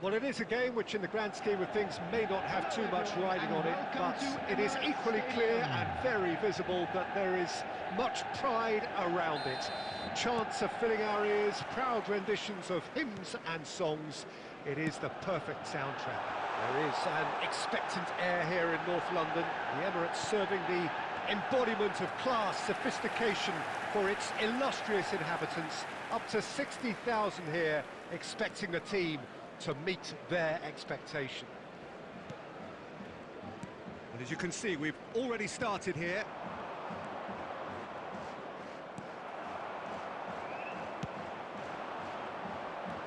Well, it is a game which in the grand scheme of things may not have too much riding on it, but it is equally clear and very visible that there is much pride around it. Chants are filling our ears, proud renditions of hymns and songs. It is the perfect soundtrack. There is an expectant air here in North London. The Emirates serving the embodiment of class, sophistication for its illustrious inhabitants. Up to 60,000 here, expecting the team to meet their expectation. And as you can see, we've already started here.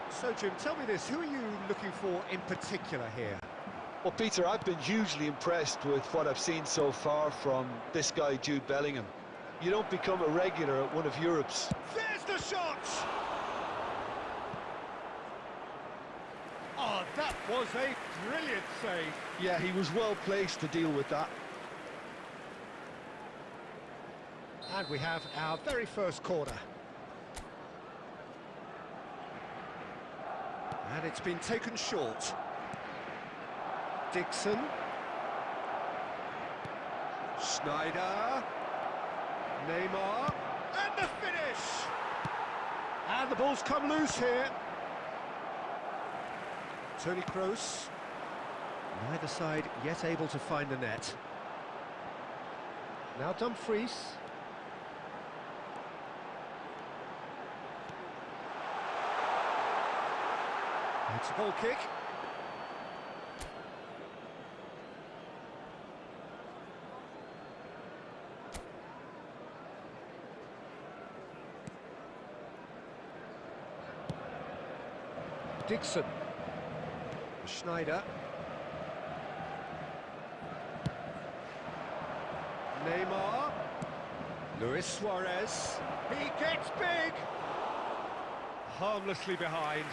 So, Jim, tell me this, who are you looking for in particular here? Well, Peter, I've been hugely impressed with what I've seen so far from this guy, Jude Bellingham. You don't become a regular at one of Europe's. There's the shot! Oh, that was a brilliant save. Yeah, he was well placed to deal with that. And we have our very first corner. And it's been taken short. Dixon. Schneider. Neymar. And the finish! And the ball's come loose here. Toni Kroos. Neither side yet able to find the net. Now Dumfries. It's a goal kick. Dixon. Schneider. Neymar. Luis Suarez. He gets big. Harmlessly behind.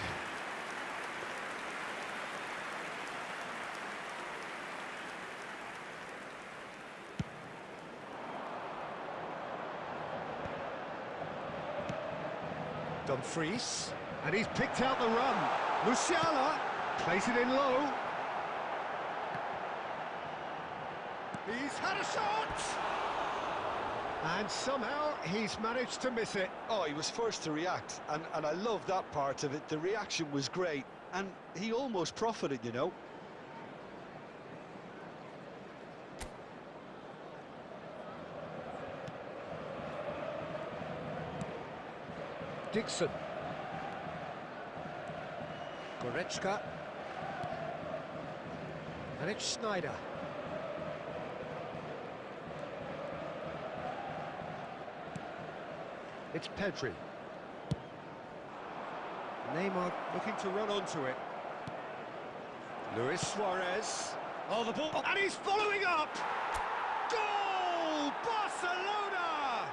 Dumfries. And he's picked out the run. Musiala plays it in low. He's had a shot! And somehow he's managed to miss it. Oh, he was first to react, and I love that part of it. The reaction was great, and he almost profited, you know. Dixon. Goretzka. And it's Schneider. It's Pedri. Neymar looking to run onto it. Luis Suarez. Oh, the ball, and he's following up! Goal! Barcelona!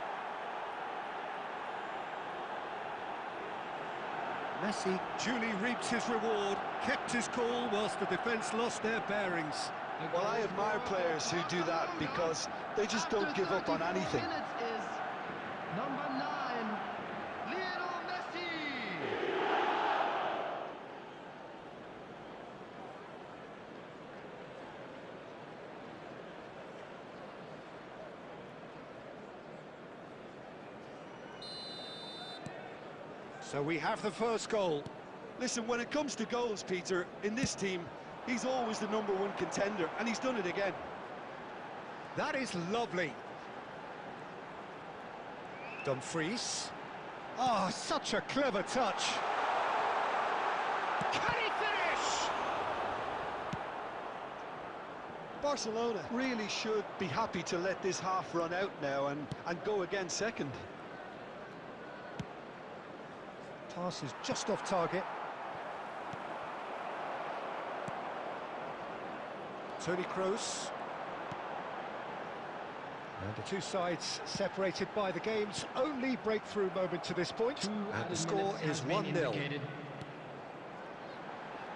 Messi duly reaped his reward, kept his cool whilst the defence lost their bearings. Well, I admire players who do that because they just don't give up on anything. Number 9, Lionel Messi. So we have the first goal. Listen, when it comes to goals, Peter, in this team, he's always the #1 contender, and he's done it again. That is lovely. Dumfries. Oh, such a clever touch. Can he finish? Barcelona really should be happy to let this half run out now and go again second. Pass is just off target. Toni Kroos. And the two sides separated by the game's only breakthrough moment to this point. And the score is 1-0.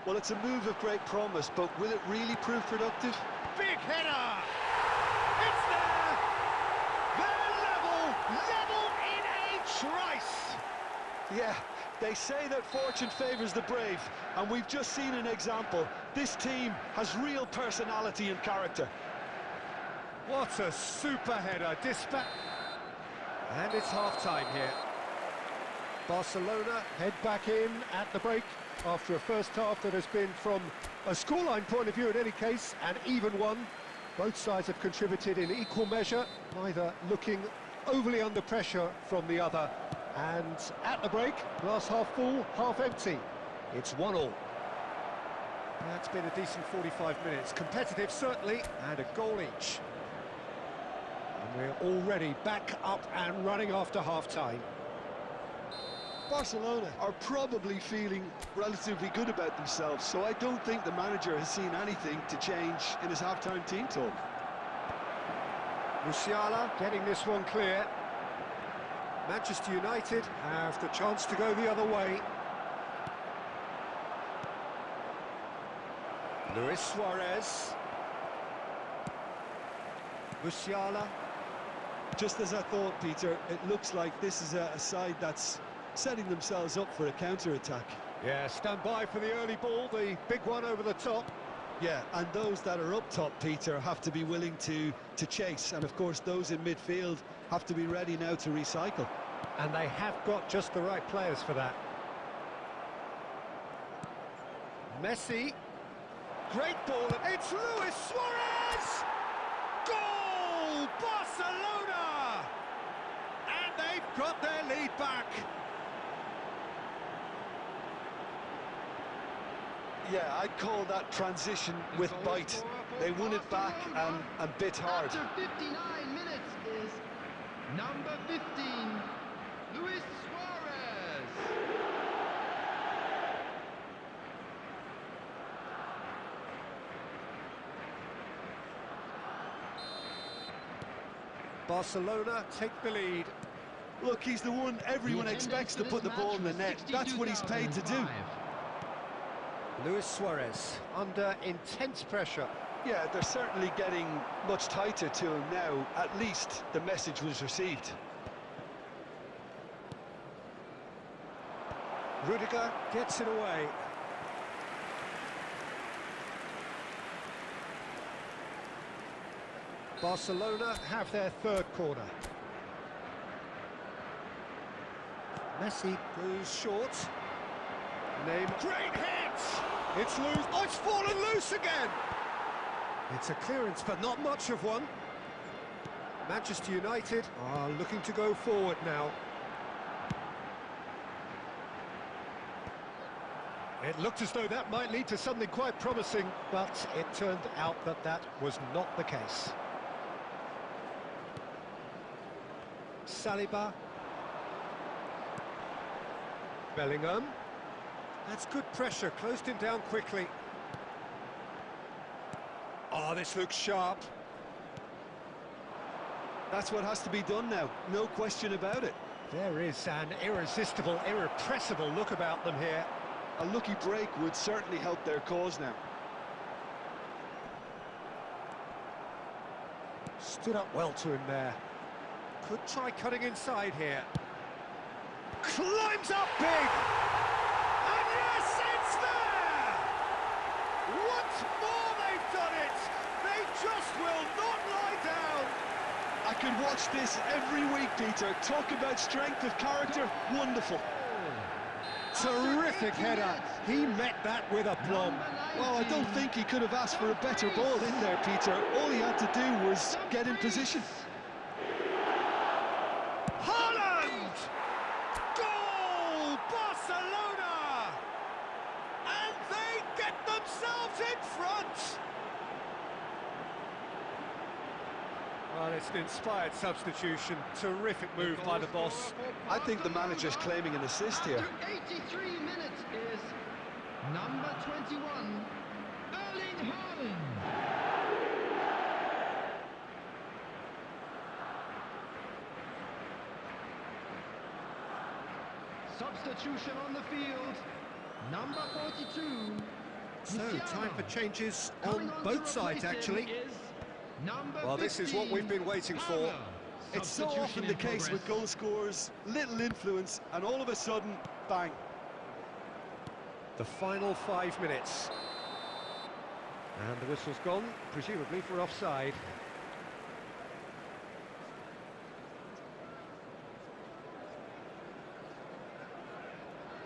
Well, it's a move of great promise, but will it really prove productive? Big header! It's there! They're level in a trice! Yeah, they say that fortune favours the brave, and we've just seen an example. This team has real personality and character. What a super header, and it's half-time here. Barcelona head back in at the break after a first half that has been, from a scoreline point of view in any case, an even one. Both sides have contributed in equal measure, neither looking overly under pressure from the other. And at the break, glass half full, half empty. It's 1-1. That's been a decent 45 minutes. Competitive, certainly, and a goal each. And we're already back up and running after half-time. Barcelona are probably feeling relatively good about themselves, so I don't think the manager has seen anything to change in his half-time team talk. Musiala getting this one clear. Manchester United have the chance to go the other way. Luis Suarez. Musiala. Just as I thought, Peter, it looks like this is a side that's setting themselves up for a counter-attack. Yeah, stand by for the early ball, the big one over the top. Yeah, and those that are up top, Peter, have to be willing to chase, and of course those in midfield have to be ready now to recycle. And they have got just the right players for that. Messi. Great ball. It's Luis Suarez! Goal! Barcelona! And they've got their lead back. Yeah, I'd call that transition with bite. They won it back and bit hard. After 59 minutes is number 15, Luis Suarez. Barcelona take the lead. Look, he's the one everyone expects to put the ball in the net. That's what he's paid to do. Luis Suarez under intense pressure. Yeah, they're certainly getting much tighter to him now. At least the message was received. Rudiger gets it away. Barcelona have their third corner. Messi goes short. Neymar. Great hit! It's loose. Oh, it's fallen loose again! It's a clearance, but not much of one. Manchester United are looking to go forward now. It looked as though that might lead to something quite promising, but it turned out that that was not the case. Saliba. Bellingham. That's good pressure, closed him down quickly. Oh, this looks sharp. That's what has to be done now, no question about it. There is an irresistible, irrepressible look about them here. A lucky break would certainly help their cause now. Stood up well to him there. Could try cutting inside here. Climbs up big! And yes, it's there! Once more they've done it! They just will not lie down! I could watch this every week, Peter. Talk about strength of character, wonderful. Terrific header. He met that with aplomb. Well, I don't think he could have asked for a better ball in there, Peter. All he had to do was get in position. Holland! Goal! Barcelona! And they get themselves in front! Well, it's an inspired substitution. Terrific move by the boss. I think the manager's claiming an assist here. After 83 minutes is number 21, Erling Haaland. Substitution on the field, number 42. So, time for changes Coming on to both sides, replace him actually. is number Well, this is what we've been waiting for. 15, It's so often Substitution the in case with progress. goal scorers, little influence, and all of a sudden, bang. The final 5 minutes. And the whistle's gone, presumably for offside.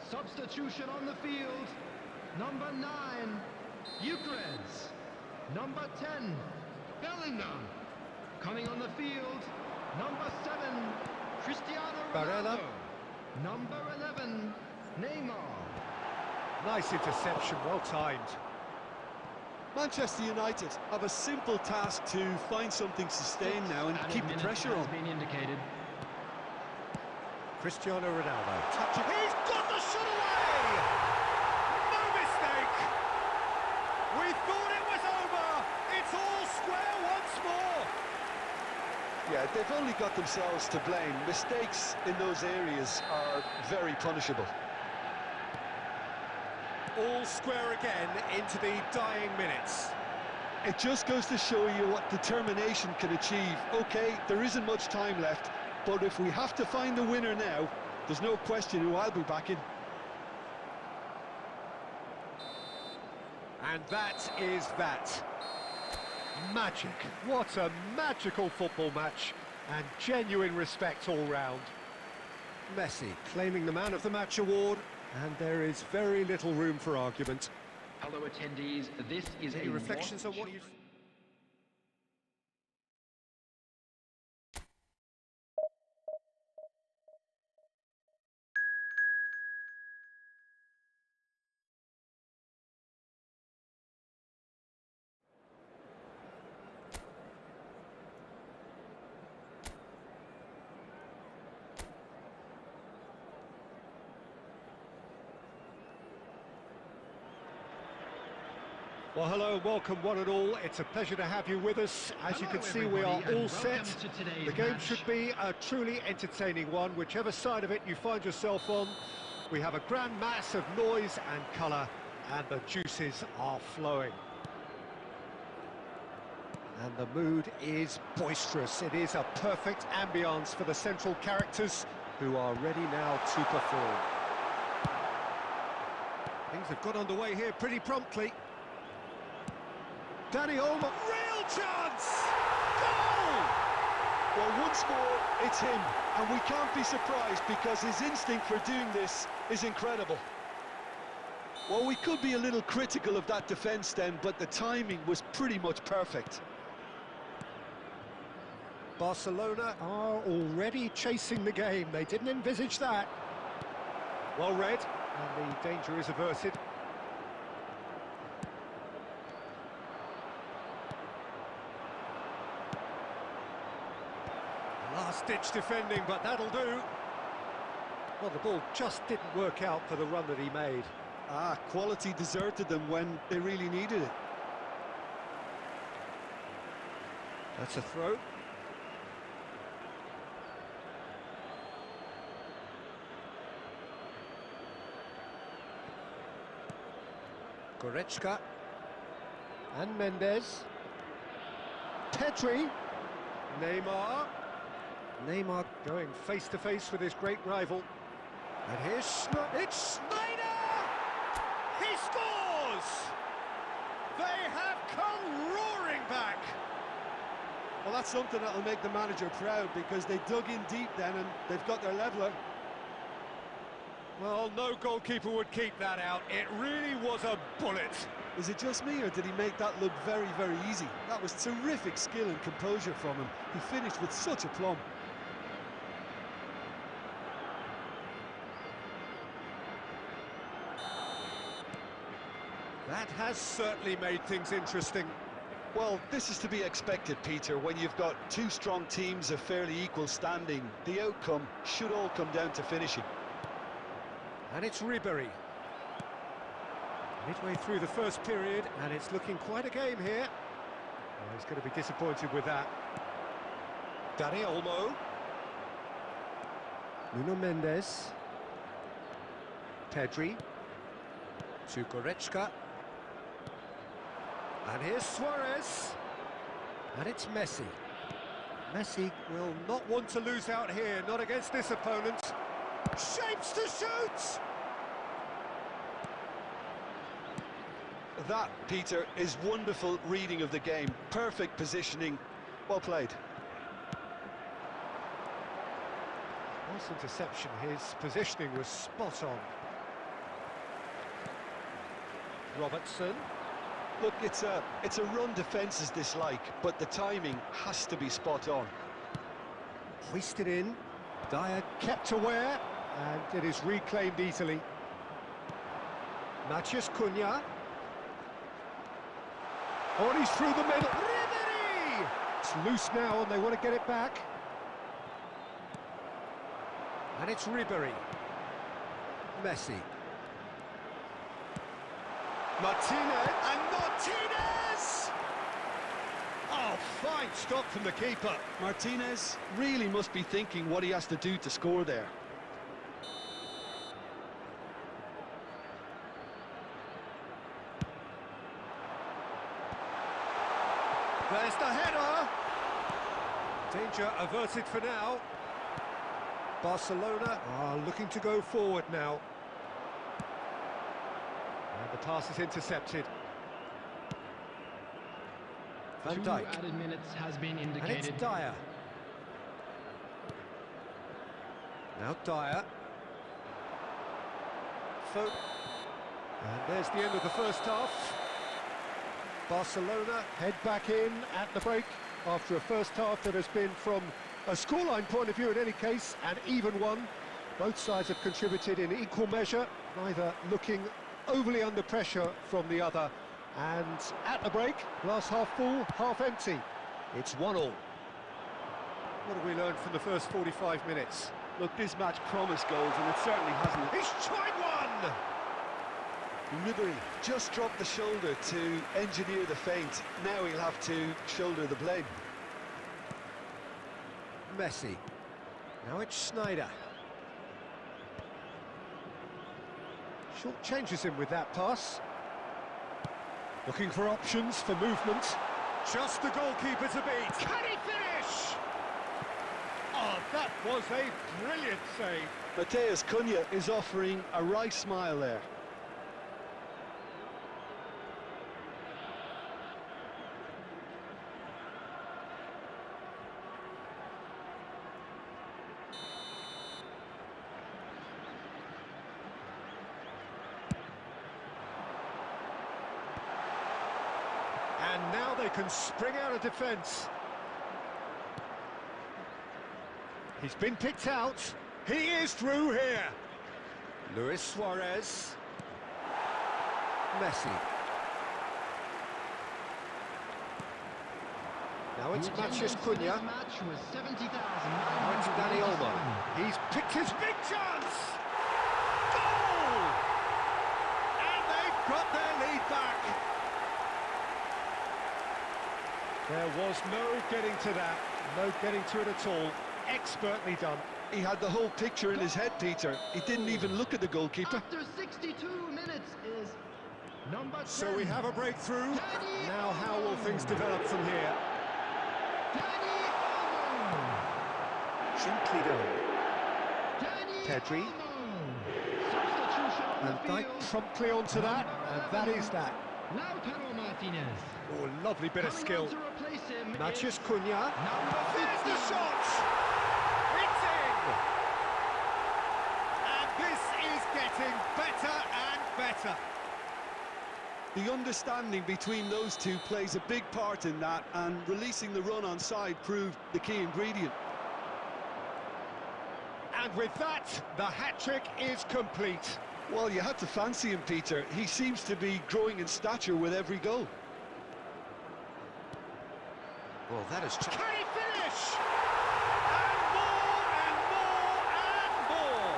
Substitution on the field, number 9, Eucharist. Number 10, Bellingham. Coming on the field, number 7, Cristiano Barella. Ronaldo. Number 11, Neymar. Nice interception, well timed. Manchester United have a simple task to find something sustained now and keep the pressure on. Been indicated. Cristiano Ronaldo. Touching. He's got the shot away! No mistake! We thought it was over! It's all square once more! Yeah, they've only got themselves to blame. Mistakes in those areas are very punishable. All square again into the dying minutes. It just goes to show you what determination can achieve. Okay, there isn't much time left, but if we have to find the winner now, there's no question who I'll be backing. And that is that. Magic. What a magical football match. And genuine respect all round. Messi claiming the Man of the Match award, and there is very little room for argument. Hello attendees, this is Any reflections on what you've... Well, hello, welcome one and all. It's a pleasure to have you with us. As you can see, we are all set. The game should be a truly entertaining one, whichever side of it you find yourself on. We have a grand mass of noise and colour, and the juices are flowing. And the mood is boisterous. It is a perfect ambience for the central characters, who are ready now to perform. Things have got underway here pretty promptly. Danny Olmo, real chance! Goal! Well, once more, it's him, and we can't be surprised because his instinct for doing this is incredible. Well, we could be a little critical of that defence then, but the timing was pretty much perfect. Barcelona are already chasing the game. They didn't envisage that. Well read, and the danger is averted. Last-ditch defending, but that'll do. Well, the ball just didn't work out for the run that he made. Quality deserted them when they really needed it. That's a throw. Goretzka. And Mendes. Pedri. Neymar. Neymar going face-to-face with his great rival. And here's it's Snyder! He scores! They have come roaring back! Well, that's something that'll make the manager proud, because they dug in deep then and they've got their leveller. Well, no goalkeeper would keep that out. It really was a bullet. Is it just me, or did he make that look very, very easy? That was terrific skill and composure from him. He finished with such aplomb. That has certainly made things interesting. Well, this is to be expected, Peter. When you've got two strong teams of fairly equal standing, the outcome should all come down to finishing. And it's Ribéry. Midway through the first period, and it's looking quite a game here. Oh, he's going to be disappointed with that. Dani Olmo. Nuno Mendes. Pedri. To Goretzka. And here's Suarez. And it's Messi. Messi will not want to lose out here, not against this opponent. Shapes to shoot! That, Peter, is wonderful reading of the game. Perfect positioning. Well played. Nice interception. His positioning was spot on. Robertson. Look, it's a run defence dislike, but the timing has to be spot on. Hoisted in. Dyer kept aware, and it is reclaimed easily. Matheus Cunha. Oh, and he's through the middle. Ribéry! It's loose now, and they want to get it back. And it's Ribéry. Messi. Martinez. And Martinez! Oh, fine stop from the keeper. Martinez really must be thinking what he has to do to score there. There's the header! Danger averted for now. Barcelona are looking to go forward now. And the pass is intercepted. Van Dijk. Added minutes has been indicated. And it's Dyer. Now Dyer. And there's the end of the first half. Barcelona head back in at the break after a first half that has been, from a scoreline point of view in any case, an even one. Both sides have contributed in equal measure, neither looking overly under pressure from the other. And at the break, glass half full, half empty. It's 1-1. What have we learned from the first 45 minutes? Look, this match promised goals, and it certainly hasn't. He's tried one! Ribéry just dropped the shoulder to engineer the feint. Now he'll have to shoulder the blame. Messi. Now it's Snyder. Short changes him with that pass. Looking for options for movement. Just the goalkeeper to beat. Can he finish? Oh, that was a brilliant save. Matheus Cunha is offering a wry smile there. And now they can spring out of defence. He's been picked out. He is through here. Luis Suarez. Messi. Now it's Matheus Cunha. Match was 70,000. Now it's Dani Olmo. He's picked his big chance. Goal! got their lead back. There was no getting to that, no getting to it at all. Expertly done. He had the whole picture in his head, Peter. He didn't even look at the goalkeeper. After 62 minutes is number 10. So we have a breakthrough. Now how will things develop from here? Gently done. Pedri. And Dyke promptly onto that, and that is that. Lautaro Martinez. Oh, lovely bit of skill. To replace him Maciej is Cunha. number There's the 15. shot! It's in! And this is getting better and better. The understanding between those two plays a big part in that, and releasing the run on side proved the key ingredient. And with that, the hat-trick is complete. Well, you had to fancy him, Peter. He seems to be growing in stature with every goal. Well, that is... Can he finish? And more, and more, and more!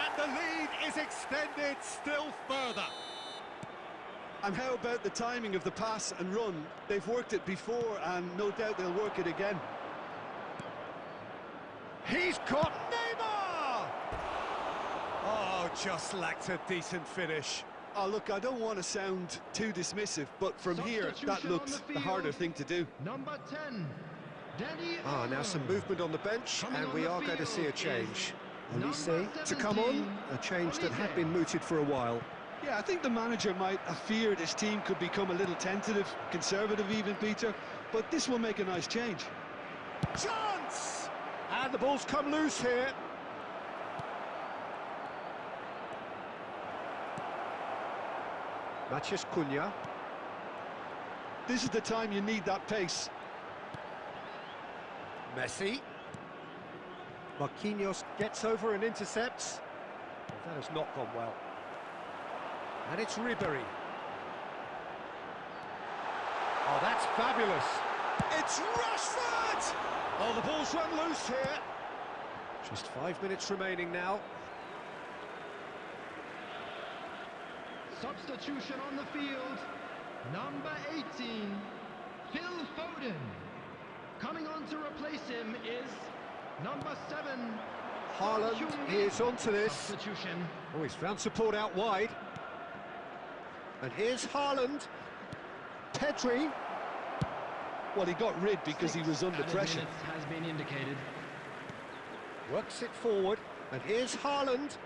And the lead is extended still further. And how about the timing of the pass and run? They've worked it before, and no doubt they'll work it again. He's caught Neymar! Oh, just lacked a decent finish. Oh, look, I don't want to sound too dismissive, but from here, that looked the harder thing to do. Number 10, Danny. Now some movement on the bench, and we are going to see a change. Olise to come on, a change that had been mooted for a while. Yeah, I think the manager might have feared his team could become a little tentative, conservative even, Peter, but this will make a nice change. Chance! And the ball's come loose here. Maciej Cunha. This is the time you need that pace. Messi. Marquinhos gets over and intercepts. Well, that has not gone well. And it's Ribery. Oh, that's fabulous. It's Rashford! Oh, the ball's run loose here. Just 5 minutes remaining now. Substitution on the field. Number 18, Phil Foden. Coming on to replace him is number 7. Haaland is onto this. Substitution. Oh, he's found support out wide. And here's Haaland. Pedri. Well, he got rid because he was under pressure. Minutes has been indicated. Works it forward. And here's Haaland.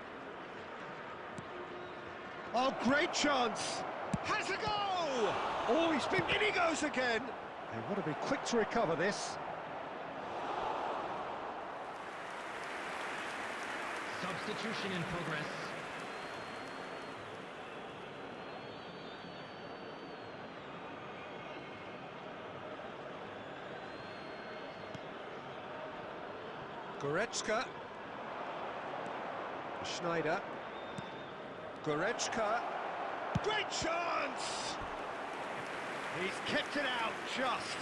Oh, great chance. Has a go! Oh, he's been in, he goes again. They want to be quick to recover this. Substitution in progress. Goretzka. Schneider. Goretzka. Great chance! He's kept it out just.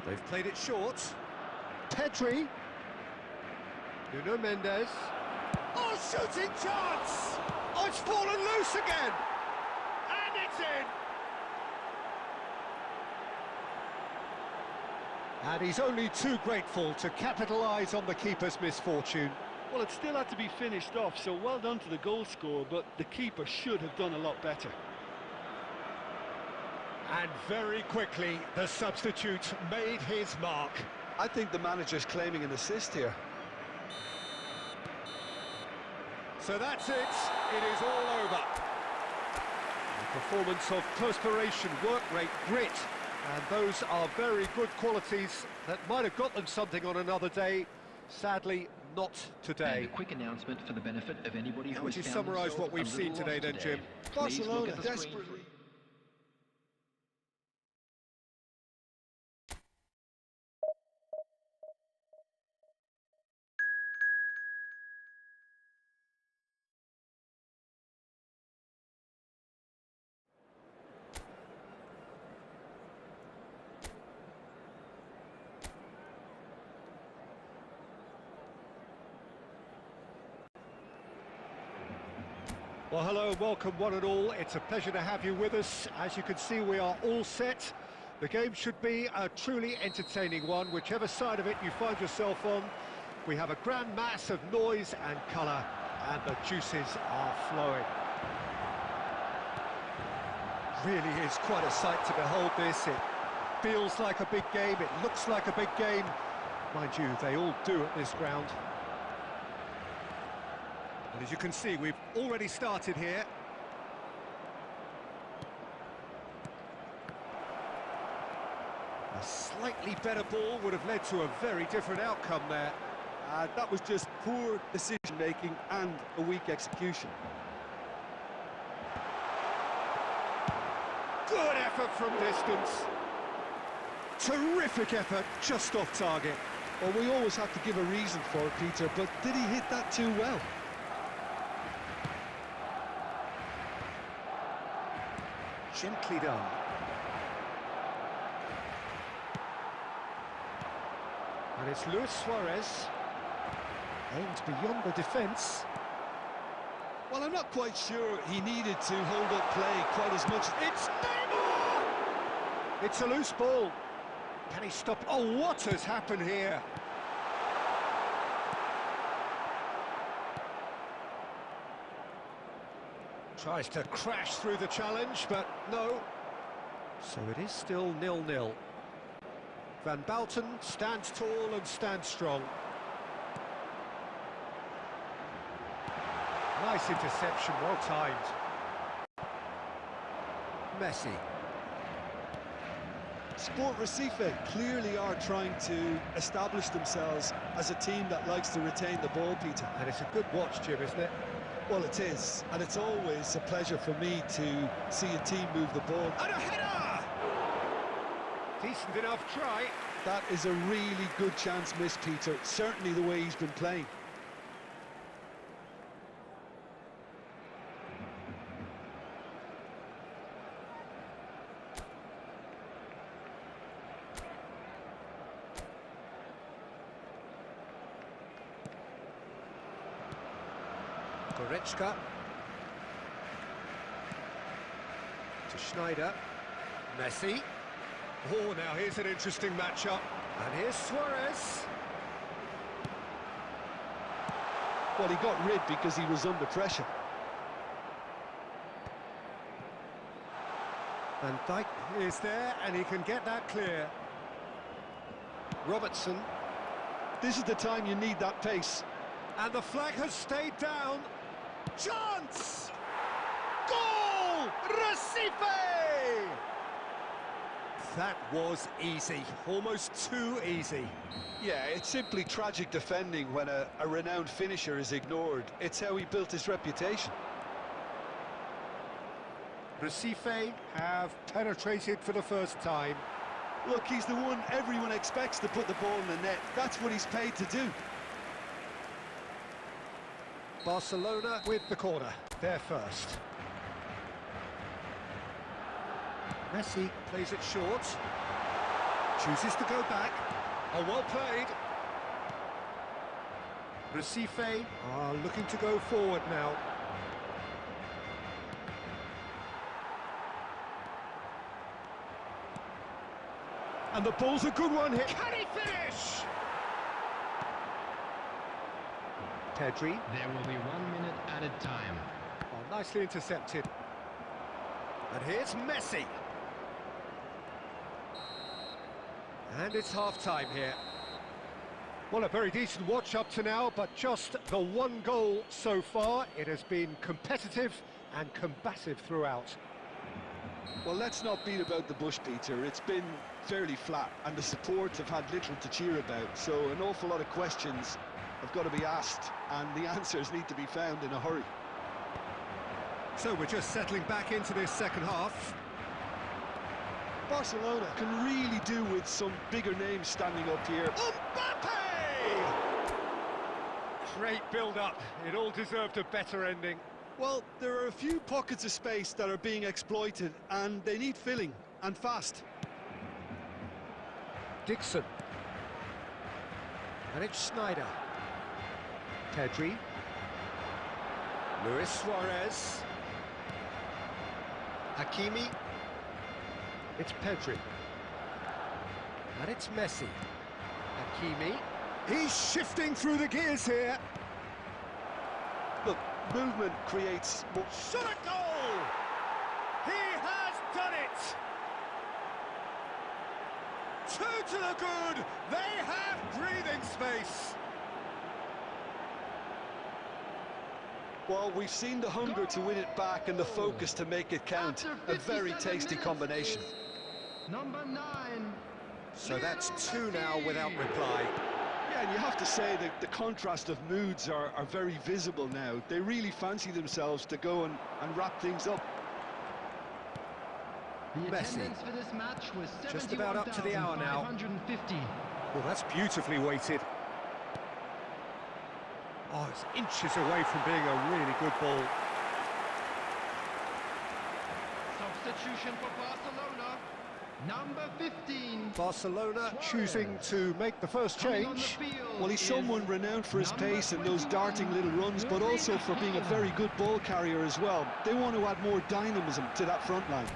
They've played it short. Pedri. Nuno Mendes. Oh, shooting chance! Oh, it's fallen loose again! And it's in! And he's only too grateful to capitalise on the keeper's misfortune. Well, it still had to be finished off, so well done to the goal scorer, but the keeper should have done a lot better. And very quickly, the substitute made his mark. I think the manager's claiming an assist here. So that's it. It is all over. A performance of perspiration, work rate, grit. And those are very good qualities that might have got them something on another day. Sadly, not today. And a quick announcement for the benefit of anybody who Would has you found summarise what themselves we've a seen little today lost then, today. Jim? Please look Barcelona at the screen desperately. for- Well, hello and welcome one and all. It's a pleasure to have you with us. As you can see, we are all set. The game should be a truly entertaining one, whichever side of it you find yourself on. We have a grand mass of noise and colour, and the juices are flowing. Really is quite a sight to behold this. It feels like a big game, it looks like a big game. Mind you, they all do at this ground. And as you can see, we've already started here. A slightly better ball would have led to a very different outcome there. That was just poor decision-making and a weak execution. Good effort from distance. Terrific effort, just off target. Well, we always have to give a reason for it, Peter, but did he hit that too well? Gently done. And it's Luis Suarez. Aimed beyond the defence. Well, I'm not quite sure he needed to hold up play quite as much. It's Neymar! It's a loose ball. Can he stop? Oh, what has happened here? Tries to crash through the challenge, but no. So it is still 0-0. Van Balten stands tall and stands strong. Nice interception, well timed. Messi. Sport Recife clearly are trying to establish themselves as a team that likes to retain the ball, Peter. And it's a good watch, Jim, isn't it? Well, it is, and it's always a pleasure for me to see a team move the ball. And a header! Decent enough try. That is a really good chance missed, Peter. Certainly the way he's been playing. Goretzka. To Schneider. Messi. Oh, now here's an interesting matchup. And here's Suarez. Well, he got rid because he was under pressure. Van Dijk is there, and he can get that clear. Robertson. This is the time you need that pace. And the flag has stayed down. Chance! Goal! Recife! That was easy, almost too easy. Yeah, it's simply tragic defending when a renowned finisher is ignored. It's how he built his reputation. Recife have penetrated for the first time. Look, he's the one everyone expects to put the ball in the net. That's what he's paid to do. Barcelona with the corner, they're first. Messi plays it short, chooses to go back. Oh, well played. Recife are looking to go forward now. And the ball's a good one here. Can he finish? Pedri. There will be 1 minute added time. Oh, nicely intercepted. And here's Messi. And it's half-time here. Well, a very decent watch up to now, but just the one goal so far. It has been competitive and combative throughout. Well, let's not beat about the bush, Peter. It's been fairly flat, and the supports have had little to cheer about, so an awful lot of questions have got to be asked, and the answers need to be found in a hurry. So we're just settling back into this second half. Barcelona can really do with some bigger names standing up here. Mbappe! Great build-up. It all deserved a better ending. Well, there are a few pockets of space that are being exploited, and they need filling, and fast. Dixon. And it's Schneider. Pedri. Luis Suarez. Hakimi. It's Pedri. And it's Messi. Hakimi. He's shifting through the gears here. Look, movement creates more... Shot a goal! He has done it! Two to the good! They have breathing space! Well, we've seen the hunger to win it back and the focus to make it count. A very tasty combination. Number 9. So that's 2 now without reply. Yeah, and you have to say that the contrast of moods are very visible now. They really fancy themselves to go and wrap things up. The Messi. attendance for this match was Just about up to the hour now. 71,550. Well, that's beautifully weighted. Oh, it's inches away from being a really good ball. Substitution for Barcelona. Number 15. Barcelona choosing to make the first Coming on the change. field Well, he's is someone renowned for his number pace and those 21, darting little runs, but also for being a very good ball carrier as well. They want to add more dynamism to that front line.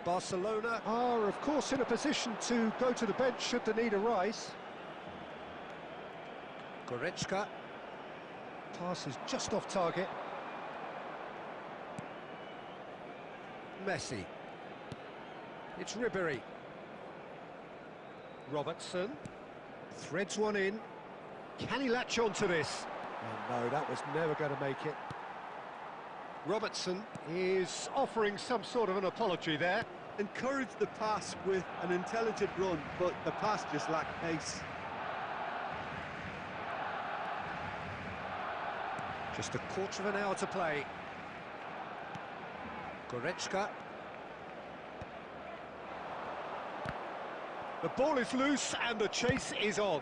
Barcelona are, of course, in a position to go to the bench should the need arise. Goretzka. Pass is just off target. Messi. It's Ribéry. Robertson. Threads one in. Can he latch on to this? Oh, no, that was never going to make it. Robertson is offering some sort of an apology there. Encouraged the pass with an intelligent run, but the pass just lacked pace. Just a quarter of an hour to play. Goretzka. The ball is loose and the chase is on.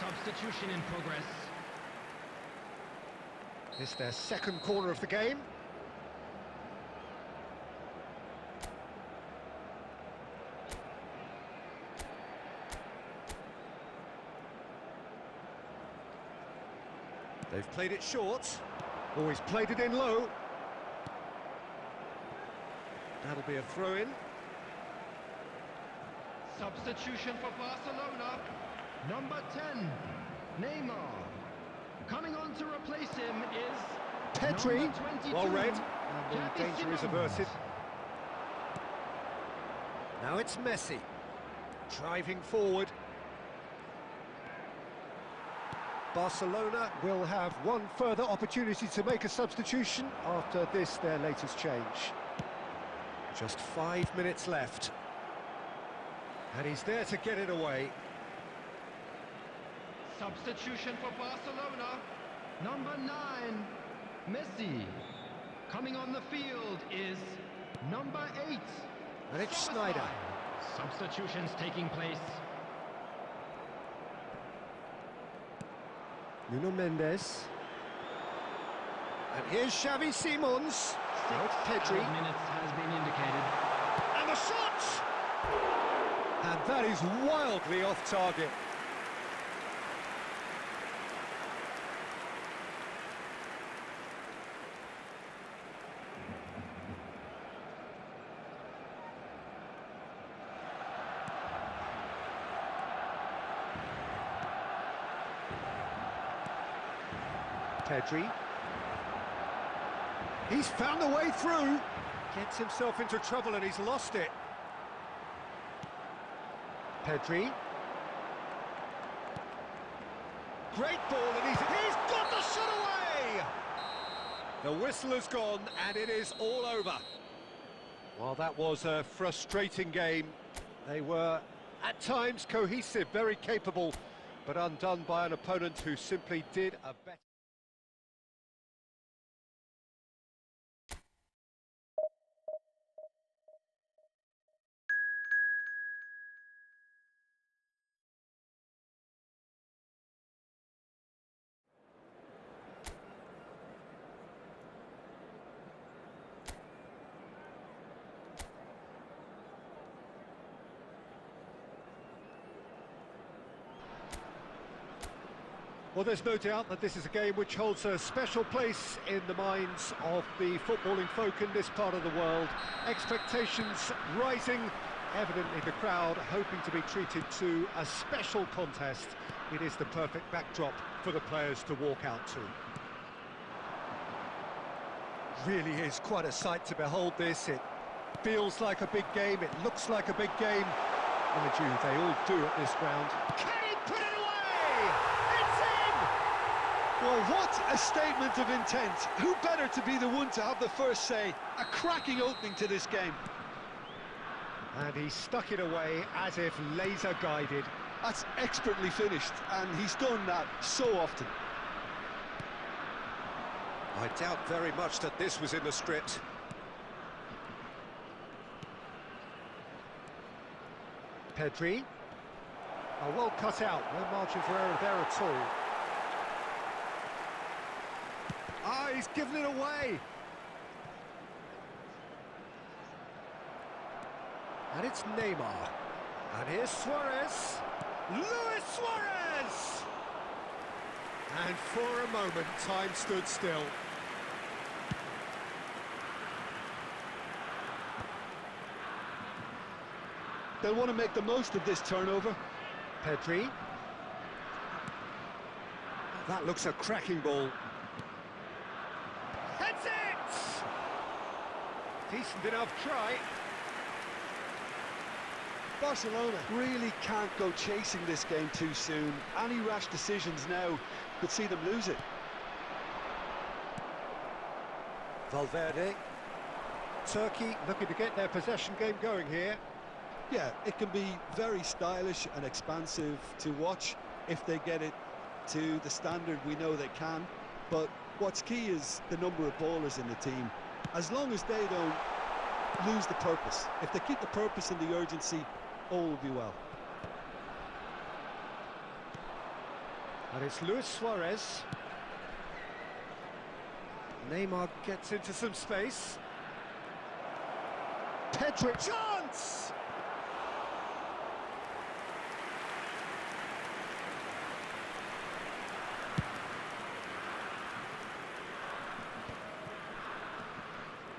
Substitution in progress. This their second corner of the game. They've played it short. Always played it in low. That'll be a throw-in. Substitution for Barcelona. Number 10, Neymar. Coming on to replace him is Pedri, number 22, well read, and the danger is averted. Now it's Messi, driving forward. Barcelona will have one further opportunity to make a substitution after this, their latest change. Just 5 minutes left. And he's there to get it away. Substitution for Barcelona. Number 9, Messi. Coming on the field is number 8. And it's Schneider. Substitutions taking place. Nuno Mendes. And here's Xavi Simons. Now it's Pedri. Minutes has been indicated. And the shot! And that is wildly off target. Pedri. He's found the way through. Gets himself into trouble and he's lost it. Pedri. Great ball and he's got the shot away! The whistle has gone and it is all over. Well, that was a frustrating game. They were, at times, cohesive, very capable, but undone by an opponent who simply did a better... Well, there's no doubt that this is a game which holds a special place in the minds of the footballing folk in this part of the world. Expectations rising, evidently the crowd hoping to be treated to a special contest. It is the perfect backdrop for the players to walk out to. Really is quite a sight to behold this. It feels like a big game, it looks like a big game. Mind you, they all do at this ground. Can he put it away? It's in! Well, what a statement of intent. Who better to be the one to have the first say? A cracking opening to this game. And he stuck it away as if laser guided. That's expertly finished, and he's done that so often. I doubt very much that this was in the script. Pedri. Oh, well cut out, no margin for error there at all. Ah, he's given it away. And it's Neymar. And here's Suarez. Luis Suarez! And for a moment, time stood still. They'll want to make the most of this turnover. Pedri. That looks a cracking ball. That's it! Decent enough try. Barcelona really can't go chasing this game too soon. Any rash decisions now could see them lose it. Valverde. Turkey looking to get their possession game going here. Yeah, it can be very stylish and expansive to watch if they get it to the standard we know they can. But what's key is the number of ballers in the team. As long as they don't lose the purpose, if they keep the purpose and the urgency, all will be well. And it's Luis Suarez. Neymar gets into some space. Pedri, chance!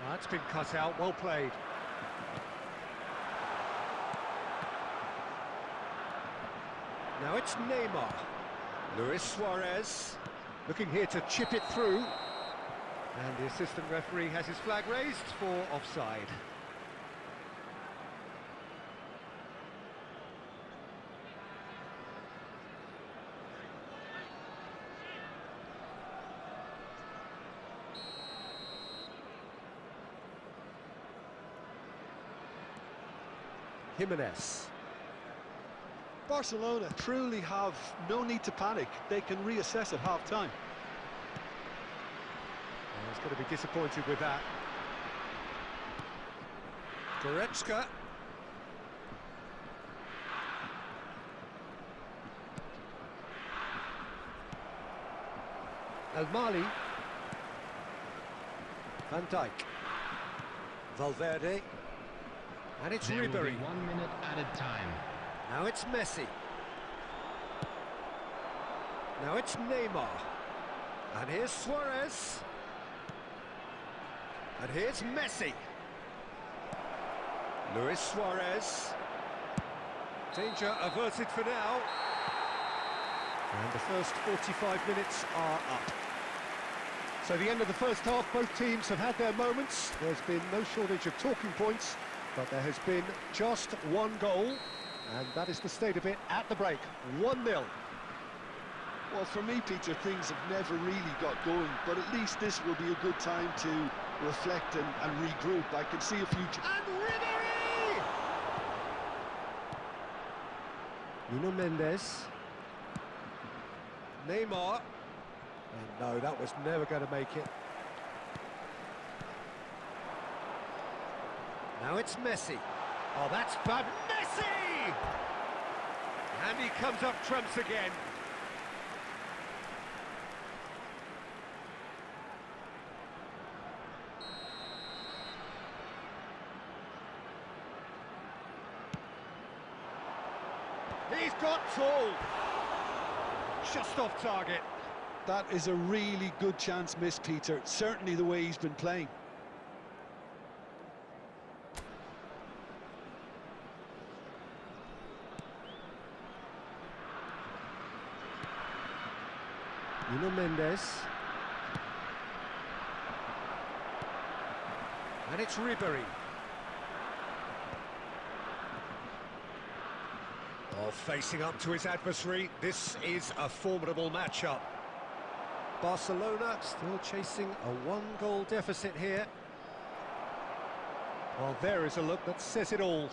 That's been cut out, well played. Now it's Neymar. Luis Suarez looking here to chip it through. And the assistant referee has his flag raised for offside. Jimenez. Barcelona truly have no need to panic. They can reassess at half-time. He's going to be disappointed with that. Goretzka. El Mali. Van Dijk. Valverde. And it's There will Ribery. be 1 minute added time. Now it's Messi. Now it's Neymar. And here's Suarez. And here's Messi. Luis Suarez. Danger averted for now. And the first 45 minutes are up. So the end of the first half, both teams have had their moments. There's been no shortage of talking points, but there has been just one goal, and that is the state of it at the break. 1-0. Well, for me, Peter, things have never really got going, but at least this will be a good time to reflect and regroup. I can see a future. And Ribery! Nuno Mendes. Neymar. And no, that was never going to make it. Now it's Messi. Oh, that's bad. Messi! And he comes up trumps again. He's got full. just off target. That is a really good chance missed, Peter. Certainly the way he's been playing. Nuno Mendes. And it's Ribery. Oh, facing up to his adversary, this is a formidable matchup. Barcelona still chasing a one-goal deficit here. Well, there is a look that says it all.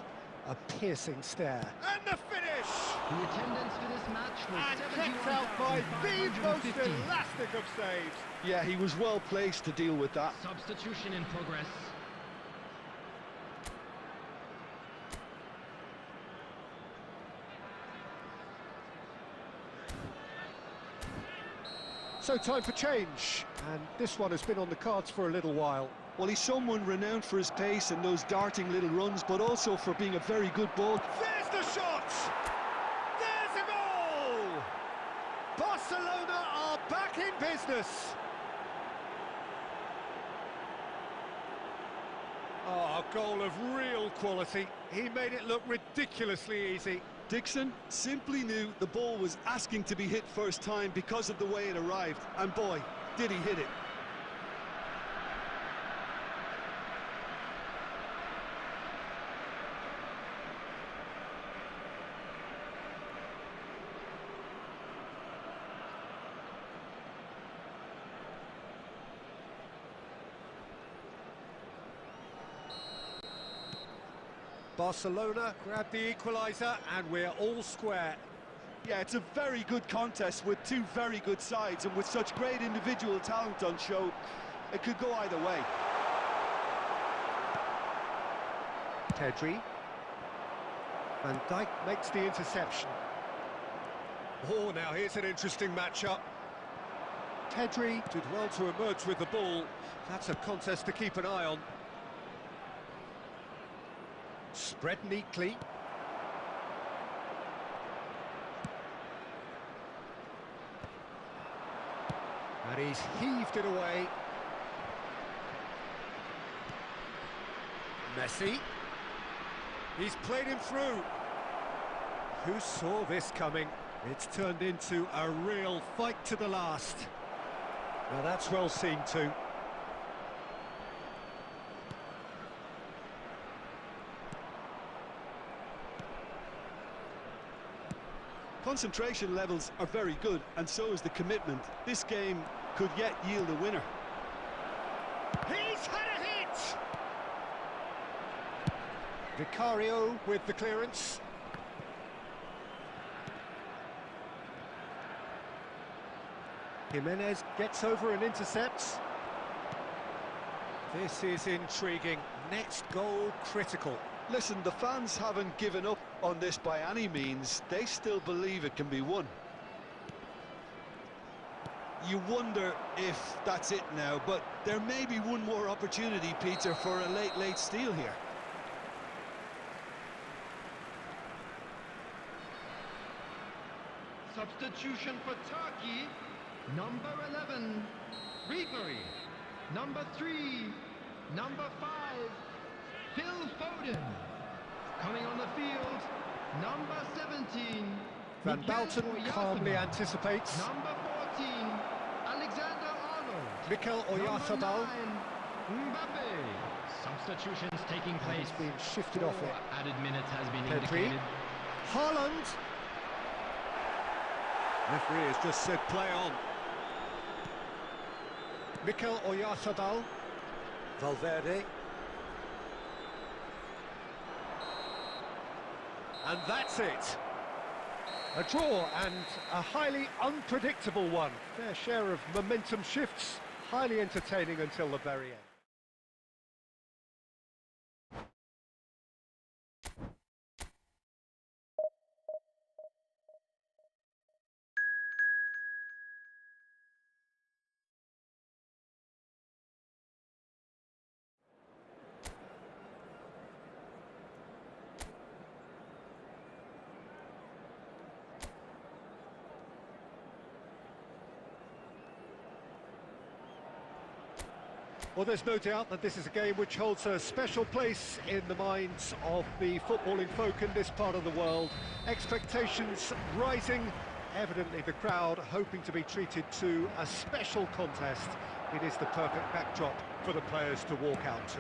A piercing stare. And the finish! The attendance for this match was And kept out by the most elastic of saves. Yeah, he was well placed to deal with that. Substitution in progress. So time for change, and this one has been on the cards for a little while. Well, he's someone renowned for his pace and those darting little runs, but also for being a very good ball. There's the shot! There's a goal! Barcelona are back in business. Oh, a goal of real quality. He made it look ridiculously easy. Dixon simply knew the ball was asking to be hit first time because of the way it arrived. And boy, did he hit it. Barcelona grab the equaliser and we're all square. Yeah, it's a very good contest with two very good sides, and with such great individual talent on show, it could go either way. Pedri. Van Dijk makes the interception. Oh, now here's an interesting matchup. Pedri did well to emerge with the ball. That's a contest to keep an eye on. Spread neatly. And he's heaved it away. Messi. He's played him through. Who saw this coming? It's turned into a real fight to the last. Now that's well seen too. Concentration levels are very good, and so is the commitment. This game could yet yield a winner. He's had a hit! Vicario with the clearance. Jimenez gets over and intercepts. This is intriguing. Next goal critical. Listen, the fans haven't given up on this by any means. They still believe it can be won. You wonder if that's it now, but there may be one more opportunity, Peter, for a late steal here. Substitution for Turkey. Number 11, Ribery. Number 3, number 5, Phil Foden. Coming on the field, number 17, Van Balten calmly anticipates. Number 14, Alexander Arnold. Mikel Oyarzabal. Mbappe. Substitutions taking place. He's been shifted off it. Added minutes has been Pedri. indicated. Haaland. Referee has just said play on. Mikel Oyarzabal. Valverde. And that's it. A draw, and a highly unpredictable one. Fair share of momentum shifts, highly entertaining until the very end. Well, there's no doubt that this is a game which holds a special place in the minds of the footballing folk in this part of the world. Expectations rising, evidently the crowd hoping to be treated to a special contest. It is the perfect backdrop for the players to walk out to.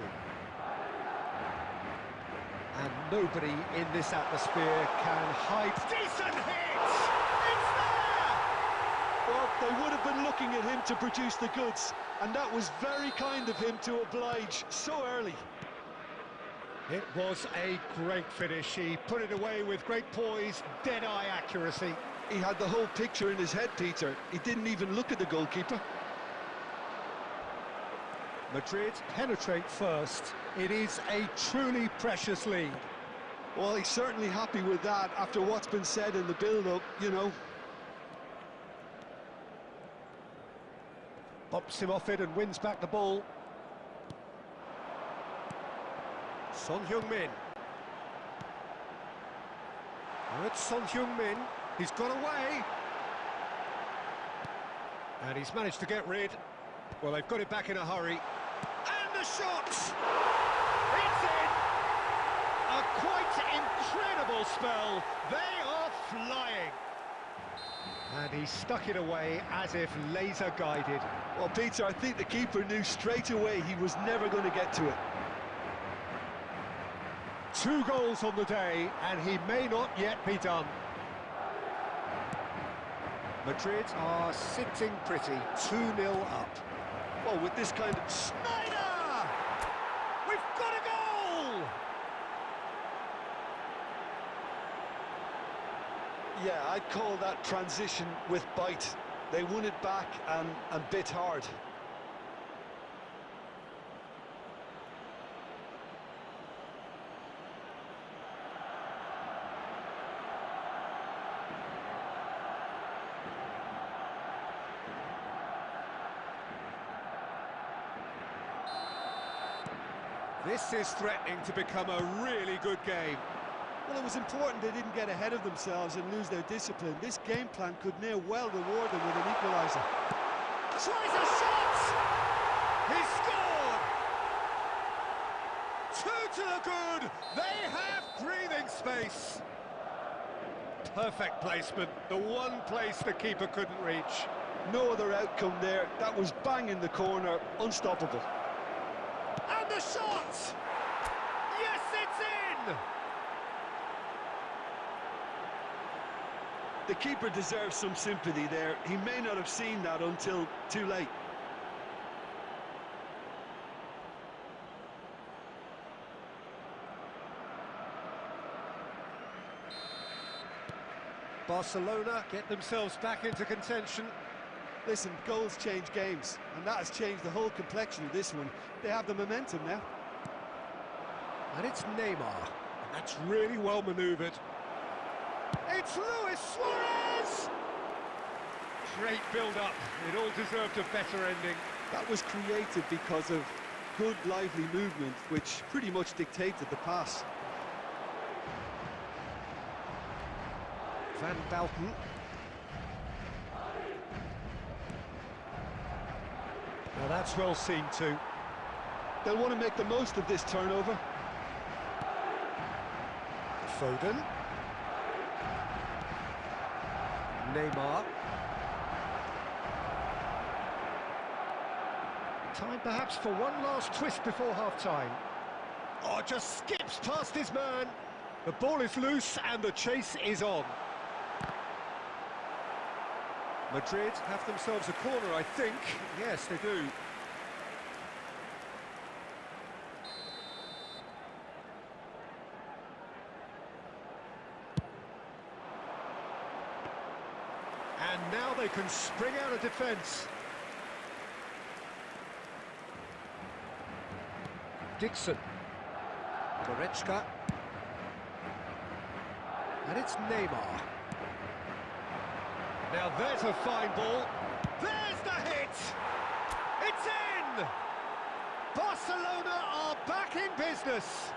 And nobody in this atmosphere can hide. Decent hit! It's there! Well, they would have been looking at him to produce the goods, and that was very kind of him to oblige so early. It was a great finish. He put it away with great poise, dead-eye accuracy. He had the whole picture in his head, Peter. He didn't even look at the goalkeeper. Madrid penetrate first. It is a truly precious lead. Well, he's certainly happy with that after what's been said in the build-up, you know. Bops him off it and wins back the ball. Son Heung-min. It's Son Heung-min. He's got away. And he's managed to get rid. Well, they've got it back in a hurry. And the shot! It's in! A quite incredible spell. They are flying. And he stuck it away as if laser-guided. Well, Peter, I think the keeper knew straight away he was never going to get to it. 2 goals on the day, and he may not yet be done. Madrid are sitting pretty, 2-0 up. Well, with this kind of... Snyder! We've got a goal! Yeah, I'd call that transition with bite. They won it back and bit hard. This is threatening to become a really good game. Well, it was important they didn't get ahead of themselves and lose their discipline. This game plan could near well reward them with an equaliser. Tries a shot! He scored! 2 to the good! They have breathing space! Perfect placement, the one place the keeper couldn't reach. No other outcome there. That was bang in the corner, unstoppable. And the shot! Yes, it's in! The keeper deserves some sympathy there. He may not have seen that until too late. Barcelona get themselves back into contention. Listen, goals change games, and that has changed the whole complexion of this one. They have the momentum now. And it's Neymar, and that's really well manoeuvred. It's Luis Suarez! Great build-up. It all deserved a better ending. That was created because of good, lively movement, which pretty much dictated the pass. Van Balken. Now that's well seen too. They'll want to make the most of this turnover. Foden. Neymar. Time perhaps for one last twist before half-time. Oh, just skips past his man. The ball is loose and the chase is on. Madrid have themselves a corner, I think. Yes, they do. And now they can spring out of defence. Dixon. Goretzka. And it's Neymar. Now there's a fine ball. There's the hit! It's in! Barcelona are back in business.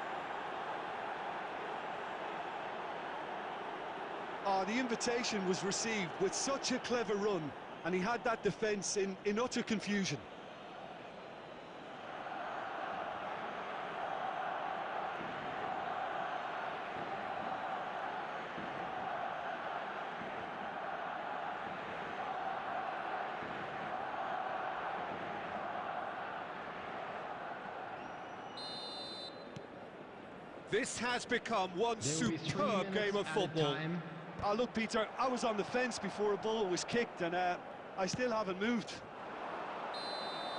Oh, the invitation was received with such a clever run, and he had that defence in utter confusion. This has become one There will be 3 superb minutes game of added football. time. Look, Peter, I was on the fence before a ball was kicked, and I still haven't moved.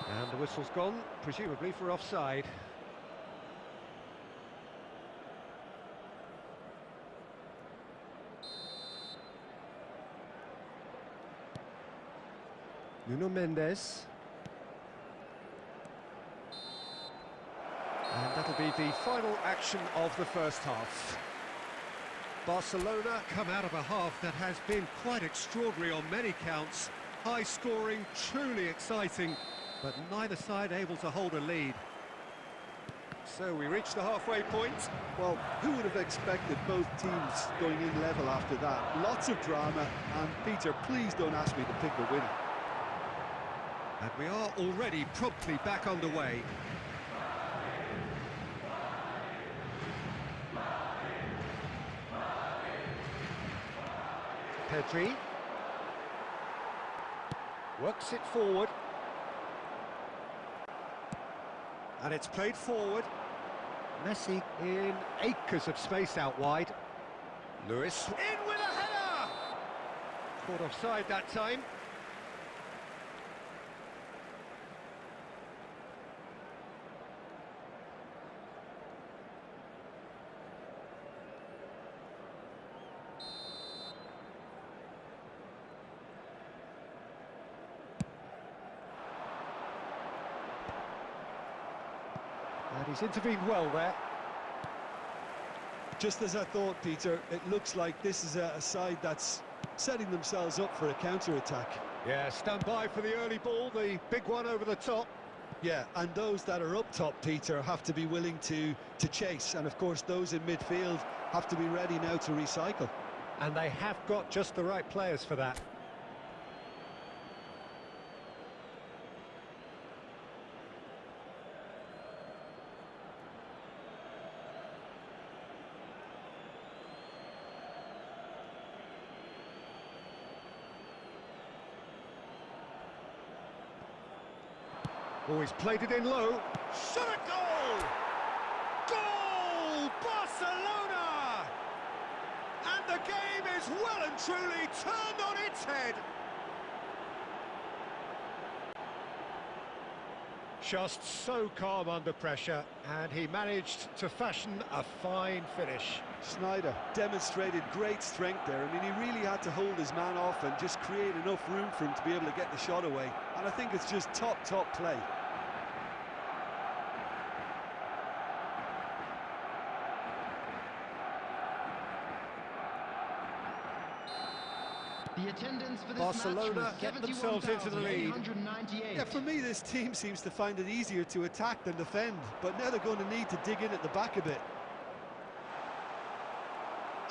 And the whistle's gone, presumably for offside. Nuno Mendes. And that'll be the final action of the first half. Barcelona come out of a half that has been quite extraordinary on many counts. High scoring, truly exciting, but neither side able to hold a lead. So we reach the halfway point. Well, who would have expected both teams going in level after that? Lots of drama, and Peter, please don't ask me to pick the winner. And we are already promptly back underway. Pedri works it forward, and it's played forward. Messi in acres of space out wide. Lewis in with a header! Caught offside that time. And he's intervened well there. Just as I thought, Peter, it looks like this is a side that's setting themselves up for a counter-attack. Yeah, stand by for the early ball, the big one over the top. Yeah, and those that are up top, Peter, have to be willing to chase. And, of course, those in midfield have to be ready now to recycle. And they have got just the right players for that. Oh, he's played it in low. Shot a goal! Goal! Barcelona! And the game is well and truly turned on its head. Just so calm under pressure, and he managed to fashion a fine finish. Sneijder demonstrated great strength there. I mean, he really had to hold his man off and just create enough room for him to be able to get the shot away. And I think it's just top play. The attendance for this Barcelona match was get themselves into the lead. 71,898. Yeah, for me, this team seems to find it easier to attack than defend, but now they're going to need to dig in at the back a bit.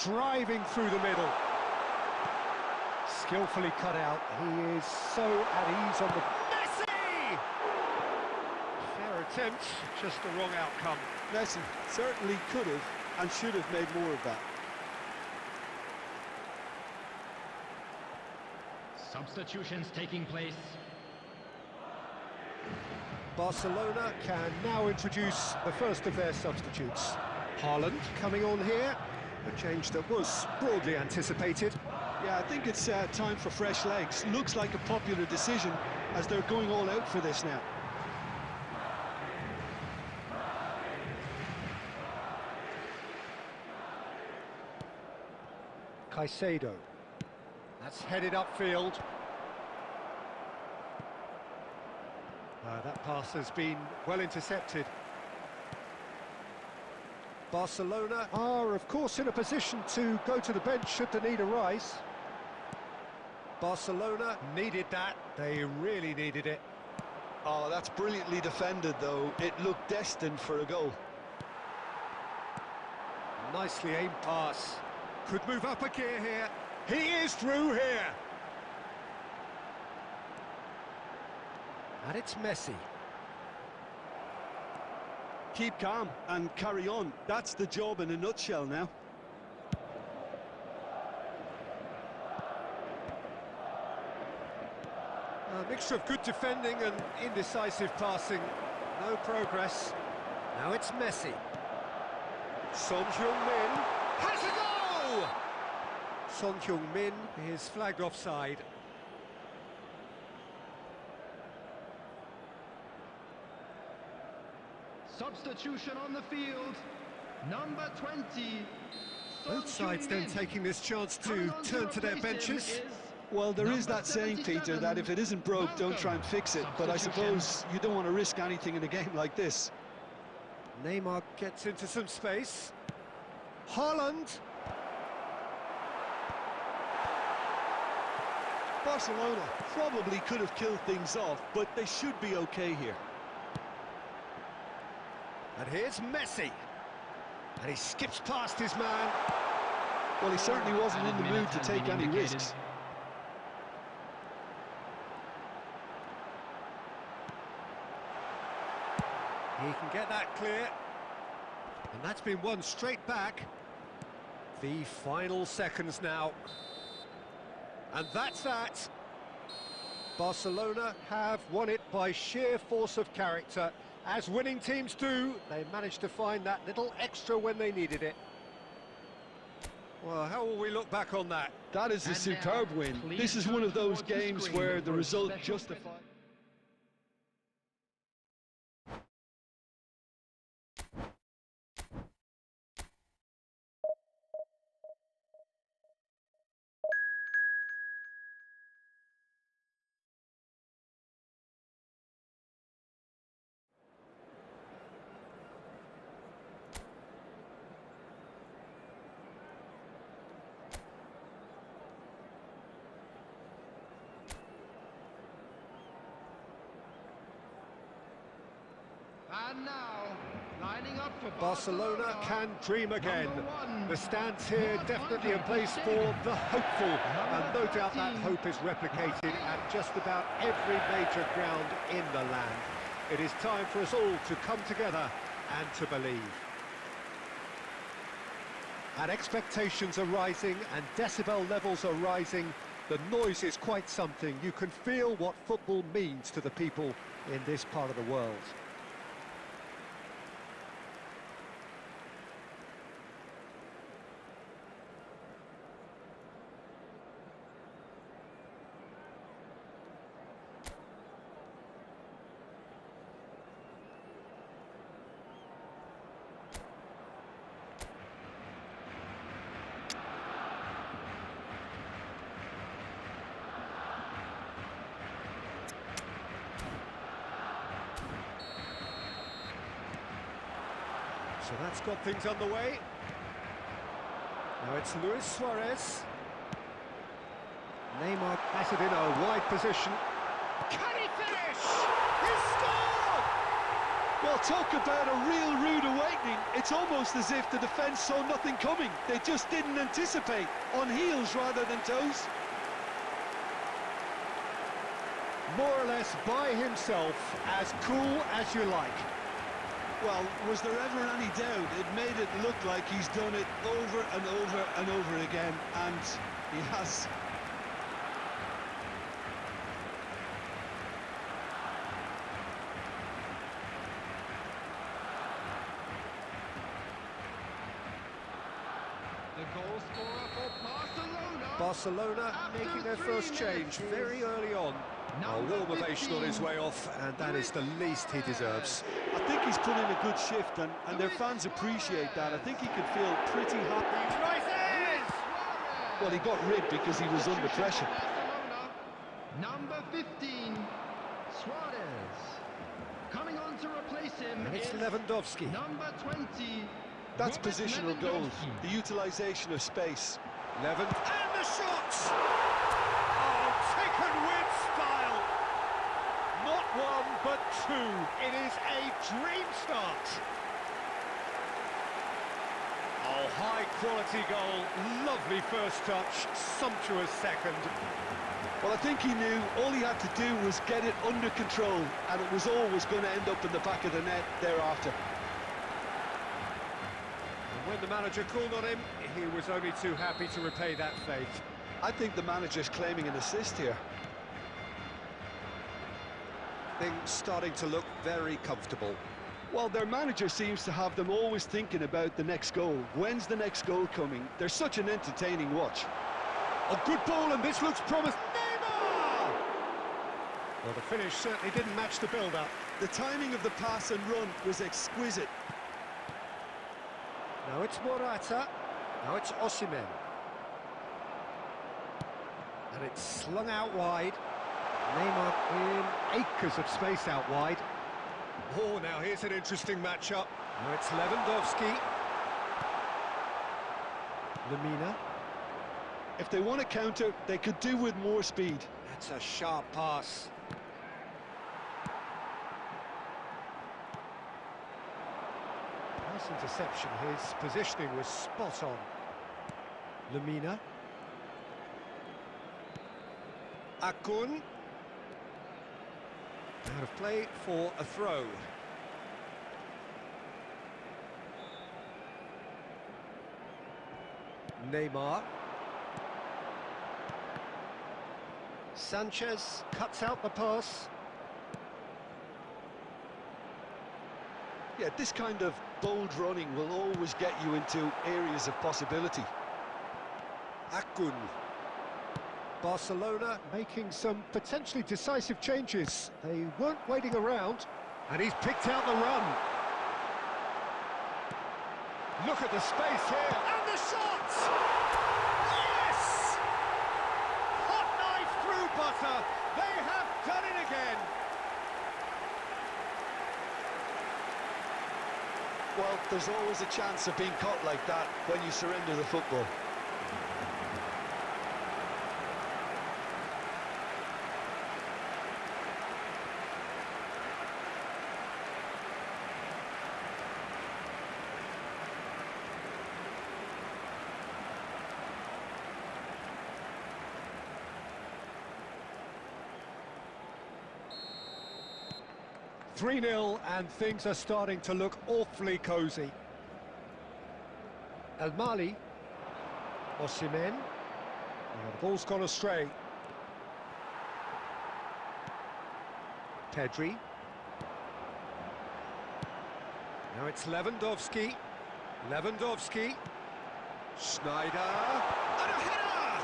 Driving through the middle. Skillfully cut out. He is so at ease on the... Messi! Fair attempt, just the wrong outcome. Messi certainly could have and should have made more of that. Substitutions taking place. Barcelona can now introduce the first of their substitutes. Haaland coming on here, a change that was broadly anticipated. Yeah, I think it's time for fresh legs. Looks like a popular decision as they're going all out for this now. Caicedo. That's headed upfield. That pass has been well intercepted. Barcelona are, of course, in a position to go to the bench should the need arise. Barcelona needed that. They really needed it. Oh, that's brilliantly defended, though. It looked destined for a goal. Nicely aimed pass. Could move up a gear here. He is through here. And it's Messi. Keep calm and carry on. That's the job in a nutshell now. A mixture of good defending and indecisive passing. No progress. Now it's Messi. Son Heung-min has a go! Son Heung-min is flagged offside. Substitution on the field, number 20. Both sides then taking this chance to turn to their benches. Well, there is that saying, Peter, that if it isn't broke, don't try and fix it. But I suppose you don't want to risk anything in a game like this. Neymar gets into some space. Haaland. Barcelona probably could have killed things off, but they should be okay here. And here's Messi. And he skips past his man. Well, he certainly wasn't in the mood to take any risks. He can get that clear. And that's been won straight back. The final seconds now. And that's that. Barcelona have won it by sheer force of character. As winning teams do, they managed to find that little extra when they needed it. Well, how will we look back on that? That is a superb win. This is one of those games where the result justifies. And now, lining up for Barcelona can dream again. The stands here definitely a place for the hopeful, and no doubt that hope is replicated at just about every major ground in the land. It is time for us all to come together and to believe. And expectations are rising and decibel levels are rising. The noise is quite something. You can feel what football means to the people in this part of the world. So that's got things underway. Now it's Luis Suarez. Neymar has it in a wide position. Can he finish? He scored! Well, talk about a real rude awakening. It's almost as if the defence saw nothing coming. They just didn't anticipate, on heels rather than toes. More or less by himself, as cool as you like. Well, was there ever any doubt? It made it look like he's done it over and over and over again, and he has. The goal scorer for Barcelona. Barcelona making their first change very early on. A warm ovation on his way off, and that is the least he deserves. I think he's put in a good shift, and their fans appreciate that. I think he could feel pretty happy. Rises! Well, he got rigged because he was under pressure. Number 15, Suarez. Coming on to replace him And it's is Lewandowski. number 20. That's Robert positional goals, Lewandowski. the utilisation of space. Levin, and the shots! Oh, taken with style! Not one, but two. It is a dream start. Oh, high-quality goal. Lovely first touch, sumptuous second. Well, I think he knew all he had to do was get it under control, and it was always going to end up in the back of the net thereafter. And when the manager called on him, he was only too happy to repay that faith. I think the manager's claiming an assist here. Things starting to look very comfortable. Well, their manager seems to have them always thinking about the next goal. When's the next goal coming? They're such an entertaining watch. A good ball, and this looks promising. Neymar! Well, the finish certainly didn't match the build-up. The timing of the pass and run was exquisite. Now it's Morata. Now it's Osimhen. And it's slung out wide. Neymar in acres of space out wide. Oh, now here's an interesting matchup. Now it's Lewandowski. Lemina. If they want to counter, they could do with more speed. That's a sharp pass. Nice interception. His positioning was spot on. Lemina. Akun. Out of play for a throw. Neymar. Sanchez cuts out the pass. Yeah, this kind of bold running will always get you into areas of possibility. Akun. Barcelona making some potentially decisive changes. They weren't waiting around, and he's picked out the run. Look at the space here, and the shot! Yes! Hot knife through butter. They have done it again. Well, there's always a chance of being caught like that when you surrender the football. Three-0, and things are starting to look awfully cosy. El Mali. Osimhen. The ball's gone astray. Pedri. Now it's Lewandowski. Lewandowski. Schneider. And a header!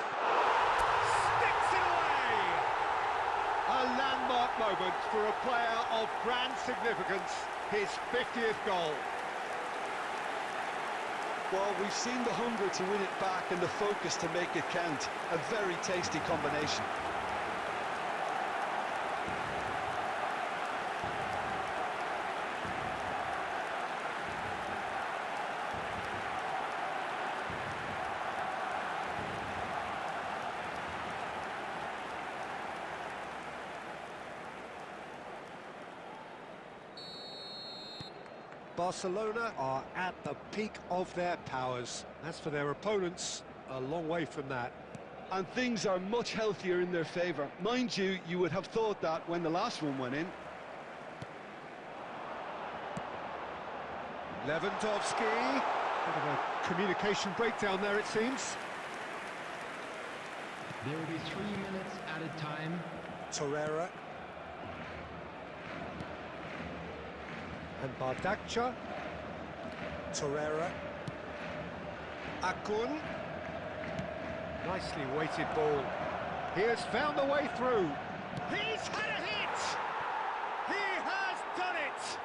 Sticks it away! A landmark moment for a player of grand significance. His 50th goal. Well, we've seen the hunger to win it back and the focus to make it count. A very tasty combination. Barcelona are at the peak of their powers. As for their opponents, a long way from that. And things are much healthier in their favour. Mind you, you would have thought that when the last one went in. Lewandowski. Bit of a communication breakdown there, it seems. There will be 3 minutes added time. Torreira. And Bardakcha. Torreira. Akun. Nicely weighted ball. He has found the way through. He's had a hit! He has done it!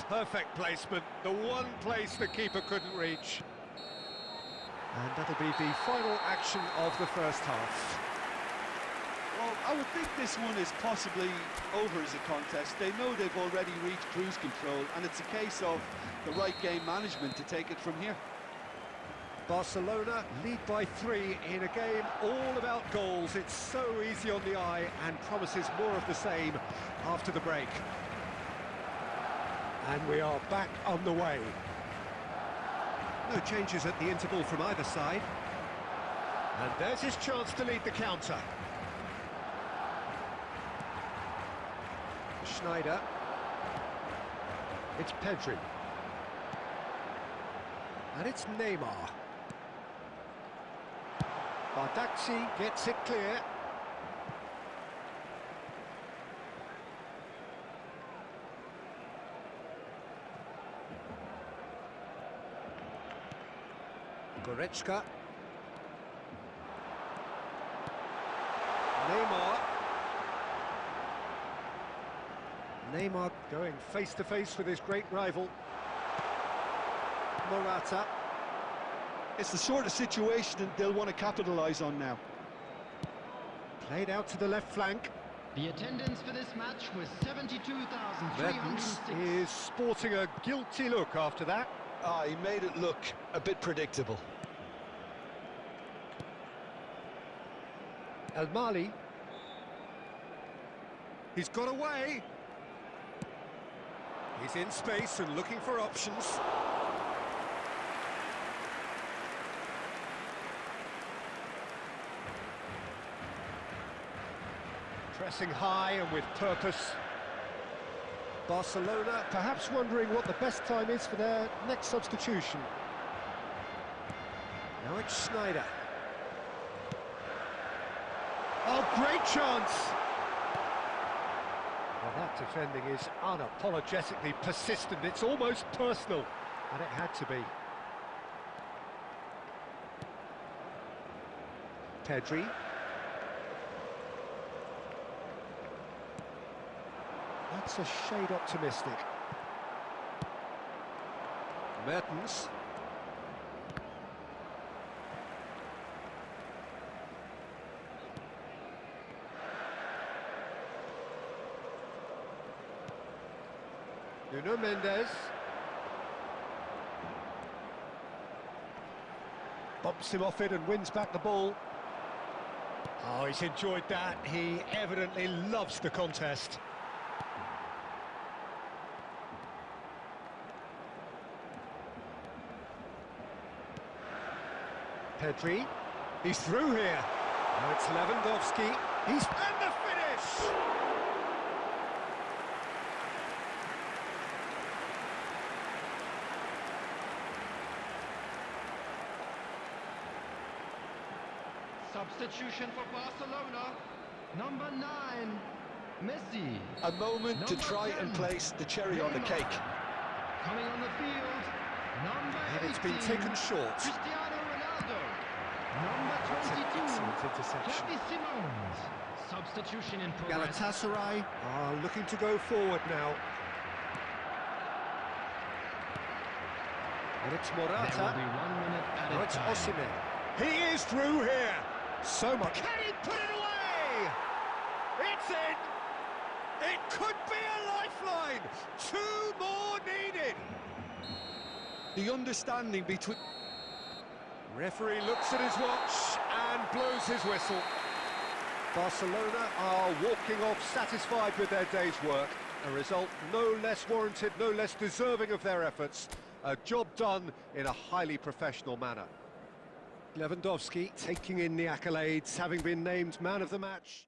Perfect placement, the one place the keeper couldn't reach. And that'll be the final action of the first half. Well, I would think this one is possibly over as a contest. They know they've already reached cruise control, and it's a case of the right game management to take it from here. Barcelona lead by 3 in a game all about goals. It's so easy on the eye and promises more of the same after the break. And we are back on the way. No changes at the interval from either side. And there's his chance to lead the counter. Schneider. It's Pedri. And it's Neymar. Bardakchi gets it clear. Goretzka. Neymar going face-to-face with his great rival. Morata. It's the sort of situation they'll want to capitalise on now. Played out to the left flank. The attendance for this match was 72,306. Mertens is sporting a guilty look after that. Ah, he made it look a bit predictable. El Mali. He's got away. He's in space and looking for options. Pressing high and with purpose. Barcelona perhaps wondering what the best time is for their next substitution. Now it's Schneider. Oh, great chance! Well, that defending is unapologetically persistent. It's almost personal, and it had to be. Pedri. That's a shade optimistic. Mertens. Nuno Mendes. Bumps him off it and wins back the ball. Oh, he's enjoyed that. He evidently loves the contest. Pedri, he's through here. Now it's Lewandowski. He's and the finish! Substitution for Barcelona, number 9, Messi. A moment to try and place the cherry on the cake. Coming on the field, number 18, And it's been taken short. Cristiano Ronaldo. Number That's an 22, excellent interception. Xavi Simons. Substitution in progress. Galatasaray are looking to go forward now. And it's There will Morata. be 1 minute added Now it's time. Osimhen. He is through here. So much. Can he put it away? It's in. It could be a lifeline. 2 more needed. The understanding between... Referee looks at his watch and blows his whistle. Barcelona are walking off satisfied with their day's work. A result no less warranted, no less deserving of their efforts. A job done in a highly professional manner. Lewandowski taking in the accolades, having been named man of the match.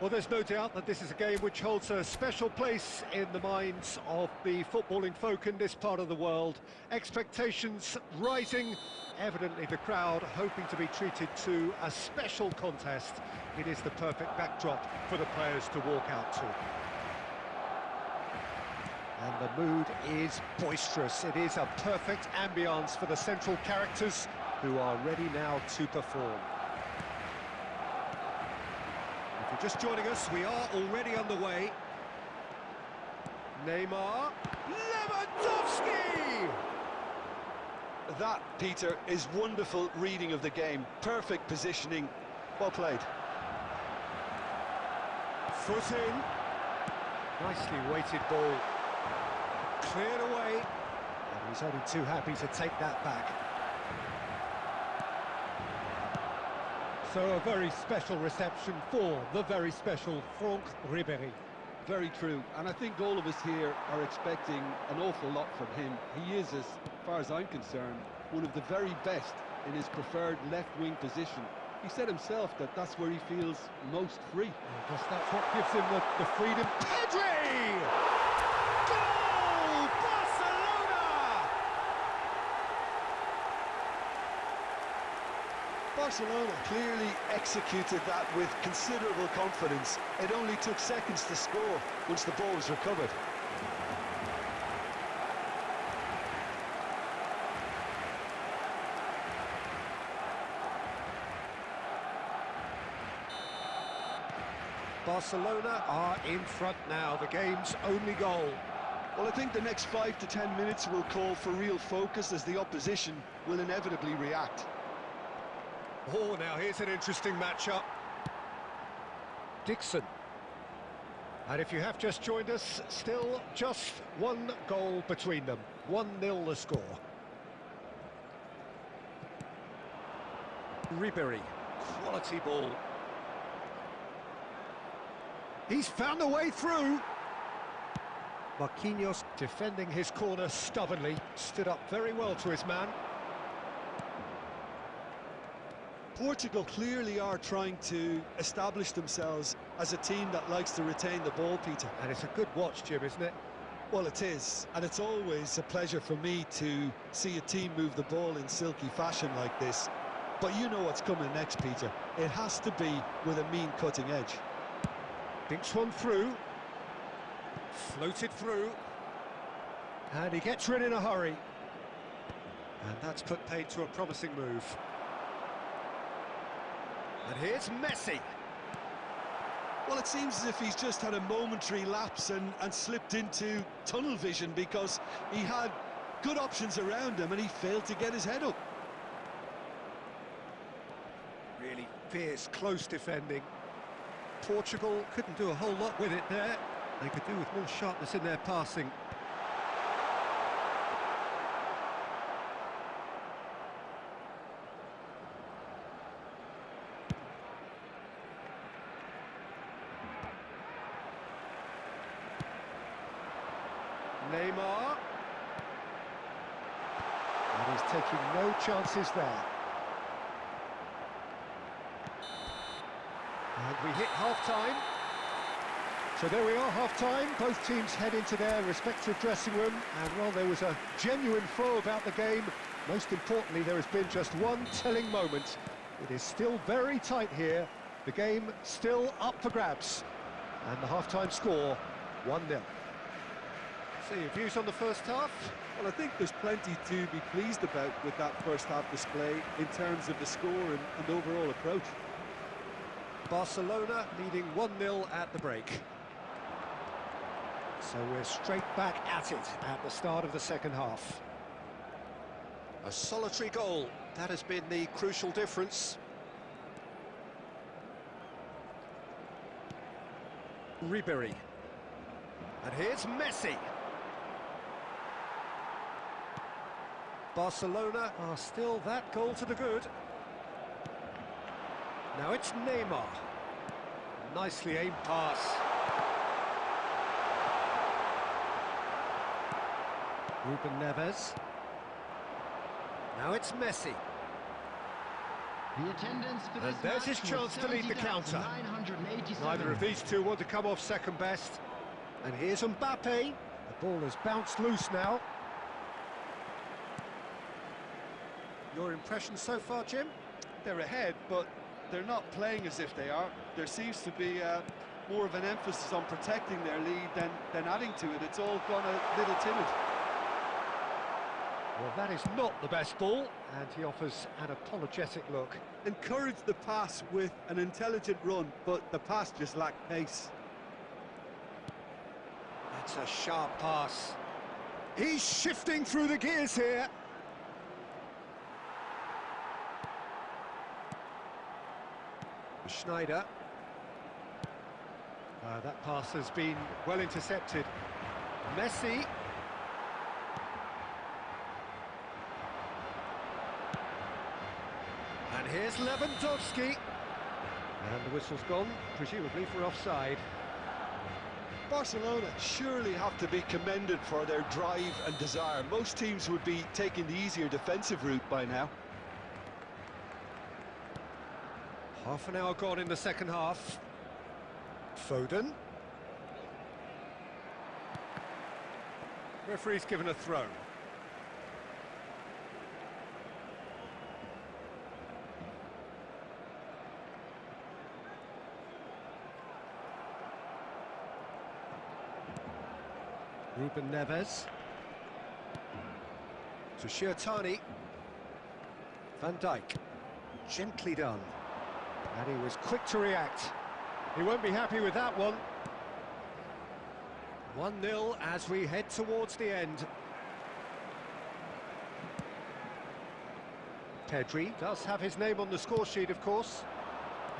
Well, there's no doubt that this is a game which holds a special place in the minds of the footballing folk in this part of the world. Expectations rising, evidently the crowd hoping to be treated to a special contest. It is the perfect backdrop for the players to walk out to. And the mood is boisterous. It is a perfect ambience for the central characters who are ready now to perform. If you're just joining us, we are already underway. Neymar, Lewandowski! That, Peter, is wonderful reading of the game. Perfect positioning. Well played. Foot in. Nicely weighted ball. Cleared away. And he's only too happy to take that back. So a very special reception for the very special Franck Ribéry. Very true, and I think all of us here are expecting an awful lot from him. He is, as far as I'm concerned, one of the very best in his preferred left-wing position. He said himself that that's where he feels most free. I guess that's what gives him the freedom. Pedri! Goal! Barcelona! Barcelona clearly executed that with considerable confidence. It only took seconds to score once the ball was recovered. Barcelona are in front now, the game's only goal. Well, I think the next 5 to 10 minutes will call for real focus as the opposition will inevitably react. Oh, now here's an interesting matchup. Dixon. And if you have just joined us, still just one goal between them. 1-0 the score. Ribéry. Quality ball. He's found a way through. Marquinhos defending his corner stubbornly. Stood up very well to his man. Portugal clearly are trying to establish themselves as a team that likes to retain the ball, Peter. And it's a good watch, Jim, isn't it? Well, it is, and it's always a pleasure for me to see a team move the ball in silky fashion like this. But you know what's coming next, Peter. It has to be with a mean cutting edge. Dinks one through. Floated through. And he gets rid in a hurry. And that's put paid to a promising move. And here's Messi. Well, it seems as if he's just had a momentary lapse and slipped into tunnel vision because he had good options around him and he failed to get his head up. Really fierce, close defending. Portugal couldn't do a whole lot with it there. They could do with more sharpness in their passing. Neymar. And he's taking no chances there. And we hit half-time. So there we are, half-time. Both teams head into their respective dressing room. And while there was a genuine flow about the game, most importantly, there has been just one telling moment. It is still very tight here. The game still up for grabs. And the half-time score, 1-0. So your views on the first half? Well, I think there's plenty to be pleased about with that first half display in terms of the score and overall approach. Barcelona leading 1-0 at the break. So we're straight back at it at the start of the second half. A solitary goal, that has been the crucial difference. Ribéry. And here's Messi. Barcelona are still that goal to the good. Now it's Neymar. Nicely aimed pass. Ruben Neves. Now it's Messi. The attendance for this And there's his match chance to lead the counter. 987. Neither of these two want to come off second best. And here's Mbappe. The ball has bounced loose now. Your impression so far, Jim? They're ahead, but they're not playing as if they are. There seems to be more of an emphasis on protecting their lead than adding to it. It's all gone a little timid. Well, that is not the best ball, and he offers an apologetic look. Encourage the pass with an intelligent run, but the pass just lacked pace. That's a sharp pass. He's shifting through the gears here. Schneider. That pass has been well intercepted. Messi. And here's Lewandowski. And the whistle's gone, presumably for offside. Barcelona surely have to be commended for their drive and desire. Most teams would be taking the easier defensive route by now. Half an hour gone in the second half. Foden. Referee's given a throw. Ruben Neves. To Shirtani. Van Dijk. Gently done. And he was quick to react. He won't be happy with that one. 1-0 as we head towards the end. Pedri does have his name on the score sheet, of course.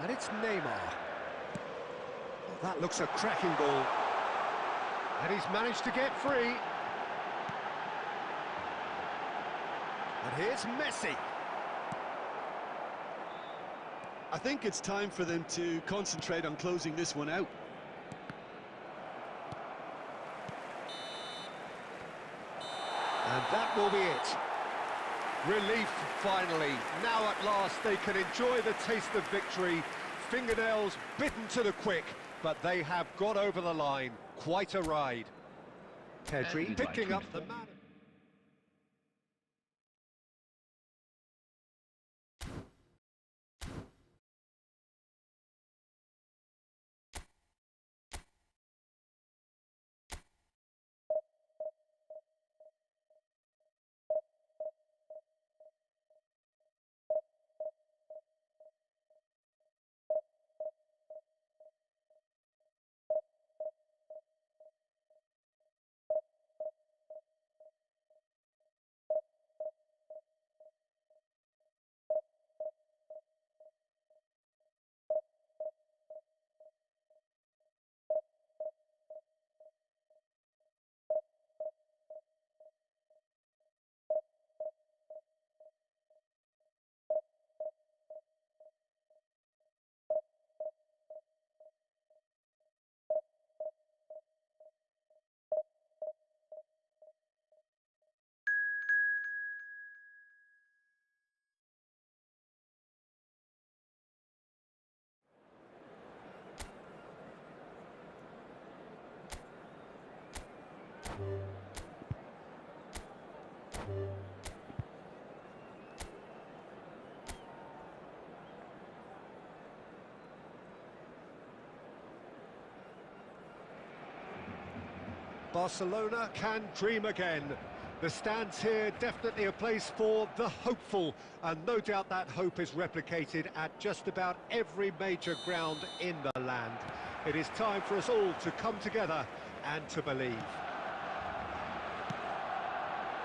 And it's Neymar. Well, that looks a cracking ball. And he's managed to get free. And here's Messi. I think it's time for them to concentrate on closing this one out. And that will be it. Relief, finally. Now at last they can enjoy the taste of victory. Fingernails bitten to the quick, but they have got over the line. Quite a ride. Pedri picking up the man. Barcelona can dream again. The stands here definitely a place for the hopeful, and no doubt that hope is replicated at just about every major ground in the land. It is time for us all to come together and to believe.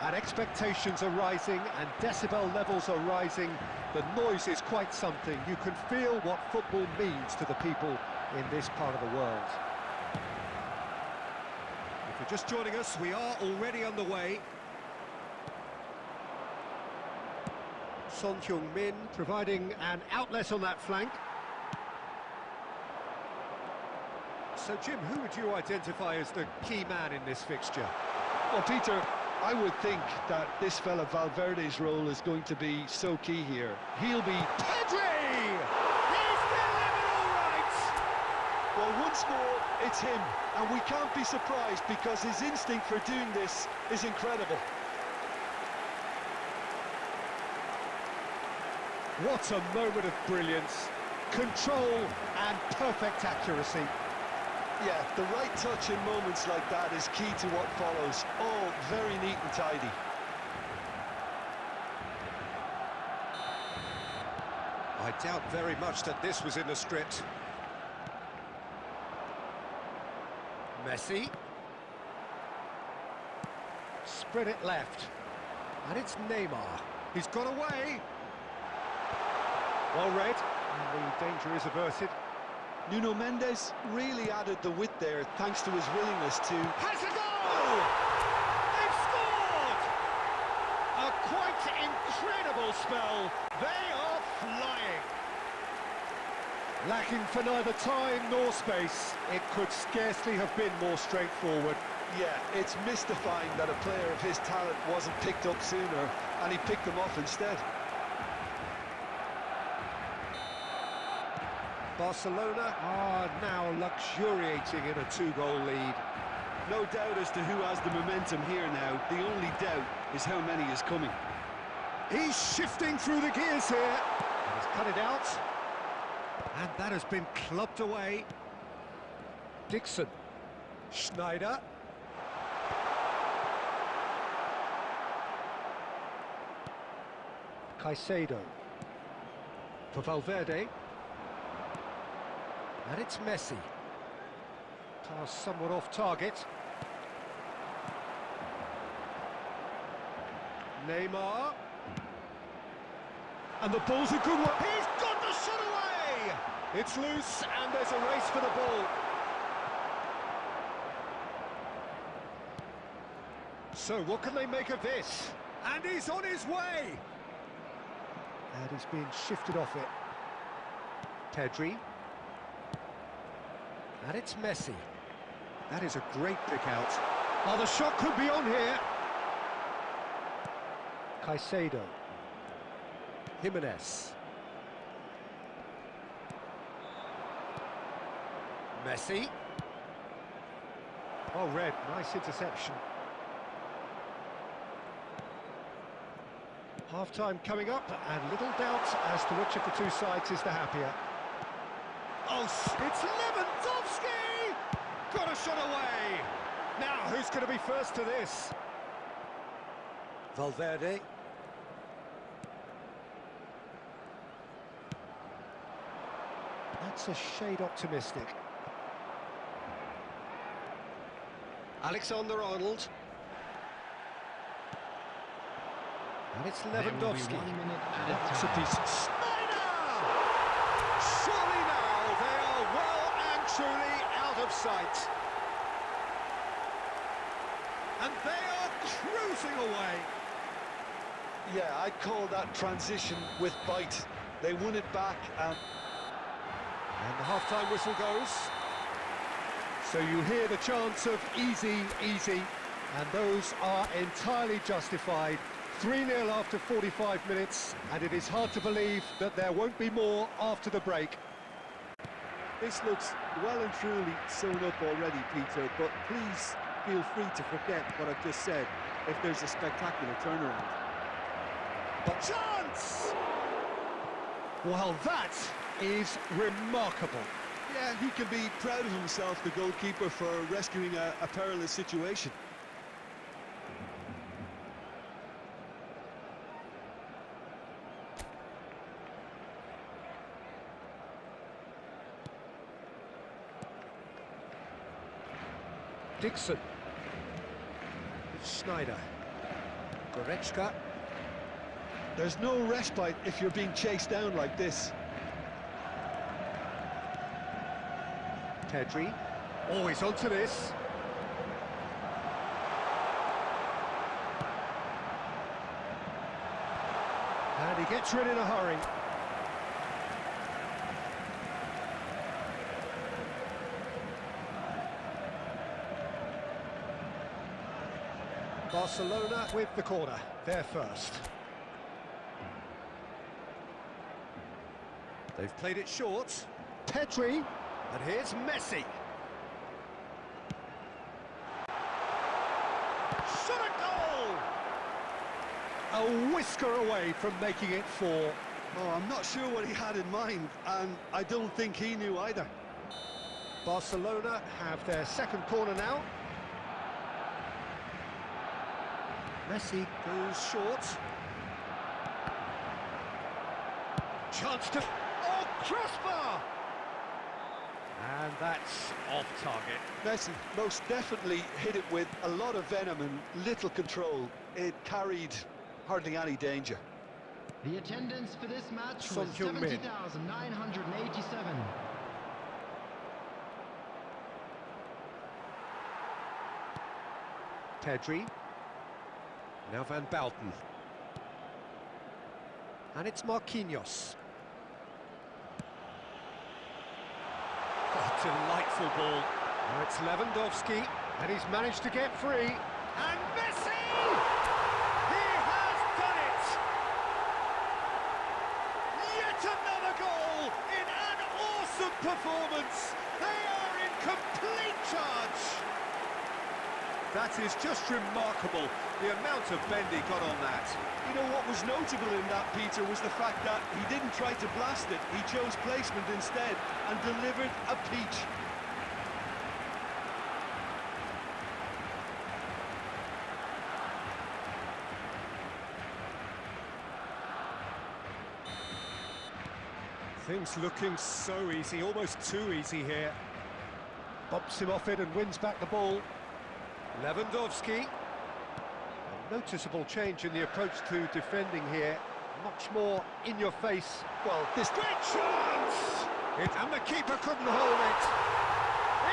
And expectations are rising and decibel levels are rising. The noise is quite something. You can feel what football means to the people in this part of the world. If you're just joining us, we are already underway. Son Heung-min providing an outlet on that flank. So, Jim, who would you identify as the key man in this fixture? Well, Peter, I would think that this fella Valverde's role is going to be so key here. He'll be... Pedri! He's delivered all right! Well, once more, it's him. And we can't be surprised because his instinct for doing this is incredible. What a moment of brilliance. Control and perfect accuracy. Yeah, the right touch in moments like that is key to what follows. All very neat and tidy. I doubt very much that this was in the script. Messi. Spread it left. And it's Neymar. He's got away. Well read. And the danger is averted. Nuno Mendes really added the width there thanks to his willingness to... Has a goal! They've scored! A quite incredible spell. They are flying. Lacking for neither time nor space, it could scarcely have been more straightforward. Yeah, it's mystifying that a player of his talent wasn't picked up sooner, and he picked them off instead. Barcelona are now luxuriating in a 2-goal lead. No doubt as to who has the momentum here now. The only doubt is how many is coming. He's shifting through the gears here. He's cut it out. And that has been clubbed away. Dixon. Schneider. Caicedo. For Valverde. And it's Messi. Pass somewhat off target. Neymar. And the ball's a good one. He's got the shot away! It's loose and there's a race for the ball. So what can they make of this? And he's on his way! And he's being shifted off it. Pedri. And it's Messi. That is a great pick out. Oh, the shot could be on here. Caicedo. Jimenez. Messi. Oh, red. Nice interception. Half-time coming up, and little doubt as to which of the two sides is the happier. Oh, it's Lewandowski! Got a shot away! Now, who's going to be first to this? Valverde. That's a shade optimistic. Alexander-Arnold. And it's Lewandowski. 1 minute at a That's a time. decent Schneider! Surely now they are well and truly out of sight. And they are cruising away. Yeah, I'd call that transition with bite. They won it back and And the half-time whistle goes. So you hear the chants of easy, easy, and those are entirely justified. 3-0 after 45 minutes, and it is hard to believe that there won't be more after the break. this looks well and truly sewn up already, Peter, but please feel free to forget what I've just said if there's a spectacular turnaround. But chance! Well, that is remarkable. Yeah, he can be proud of himself, the goalkeeper, for rescuing a perilous situation. Dixon. Schneider. Goretzka. There's no respite if you're being chased down like this. Pedri. Always onto this. And he gets rid in a hurry. Barcelona with the corner, they're first. They've played it short. Pedri, and here's Messi. Shot a goal! A whisker away from making it 4. Oh, I'm not sure what he had in mind, and I don't think he knew either. Barcelona have their second corner now. Messi goes short. Chance to... Oh, crossbar! And that's off target. Messi most definitely hit it with a lot of venom and little control. It carried hardly any danger. The attendance for this match Son was Heung-min. 70,987. Pedri. Now Van Bouten. And it's Marquinhos. Delightful ball. Now it's Lewandowski, and he's managed to get free. And Messi! He has done it! Yet another goal in an awesome performance. They are in complete charge. That is just remarkable, the amount of bend he got on that. You know what was notable in that, Peter, was the fact that he didn't try to blast it. He chose placement instead and delivered a peach. Things looking so easy, almost too easy here. Bumps him off it and wins back the ball. Lewandowski. A noticeable change in the approach to defending here. Much more in your face. Well, this great chance! And the keeper couldn't hold it.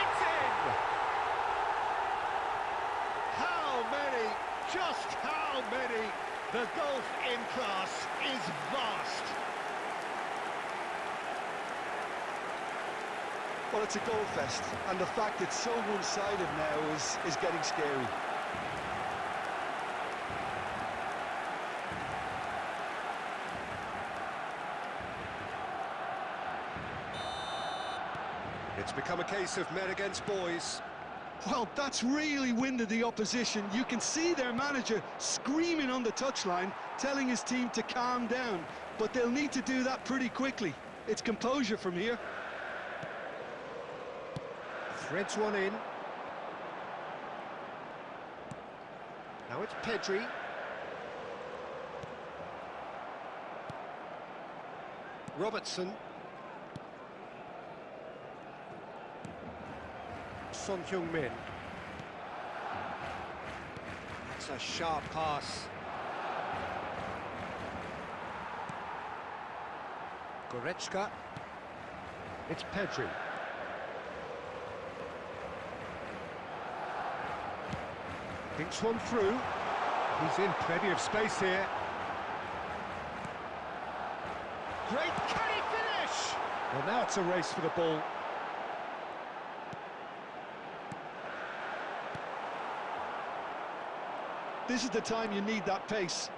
It's in! How many? Just how many? The gulf in class is vast. Well, it's a goal fest, and the fact it's so one-sided now is getting scary. It's become a case of men against boys. Well, that's really winded the opposition. You can see their manager screaming on the touchline, telling his team to calm down, but they'll need to do that pretty quickly. It's composure from here. Threads one in. Now it's Pedri. Robertson. Son Heung-min. That's a sharp pass. Goretzka. It's Pedri. Thinks one through. He's in plenty of space here. Great, can he finish? Well, now it's a race for the ball. This is the time you need that pace.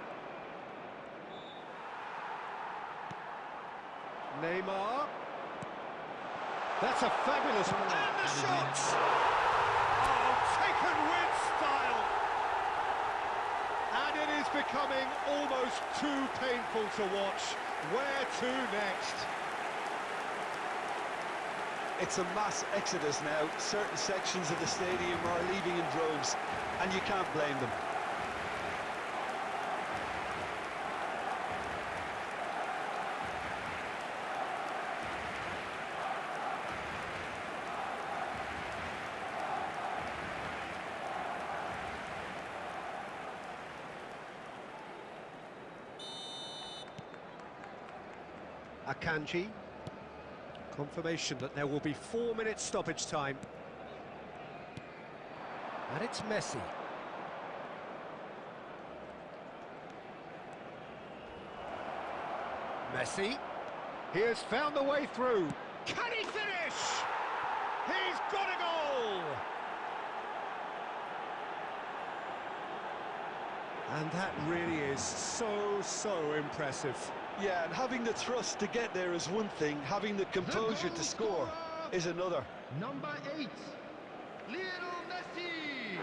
Neymar. That's a fabulous... And the shots! Oh, taken with style! And it is becoming almost too painful to watch. Where to next? It's a mass exodus now. Certain sections of the stadium are leaving in droves, and you can't blame them. Akanji. Confirmation that there will be 4 minutes stoppage time. And it's Messi. Messi. He has found the way through. Can he finish? He's got a goal! And that really is so impressive. Yeah, and having the thrust to get there is one thing, having the composure to score is another. Number 8, Lionel Messi.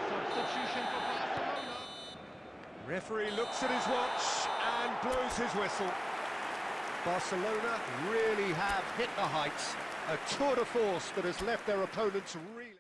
Substitution for Barcelona. Referee looks at his watch and blows his whistle. Barcelona really have hit the heights. A tour de force that has left their opponents really...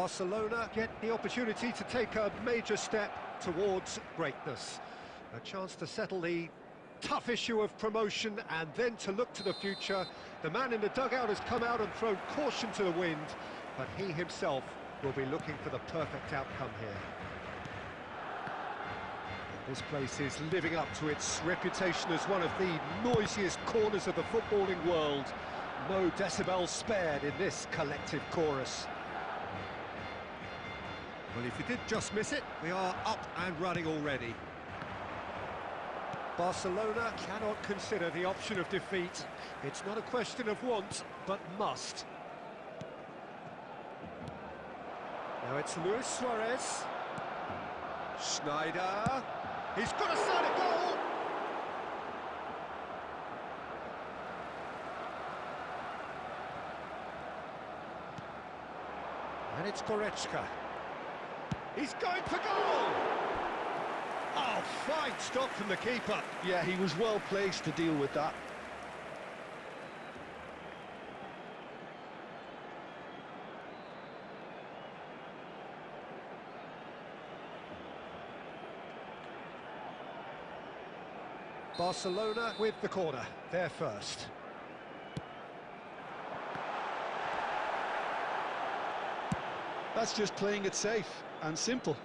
Barcelona get the opportunity to take a major step towards greatness. A chance to settle the tough issue of promotion and then to look to the future. The man in the dugout has come out and thrown caution to the wind, but he himself will be looking for the perfect outcome here. This place is living up to its reputation as one of the noisiest corners of the footballing world. No decibels spared in this collective chorus. Well, if you did just miss it, we are up and running already. Barcelona cannot consider the option of defeat. It's not a question of want, but must. Now it's Luis Suarez. Schneider. He's got a side of goal! And it's Goretzka. He's going for goal! Oh, fine stop from the keeper. Yeah, he was well placed to deal with that. Barcelona with the corner, they're first. That's just playing it safe and simple.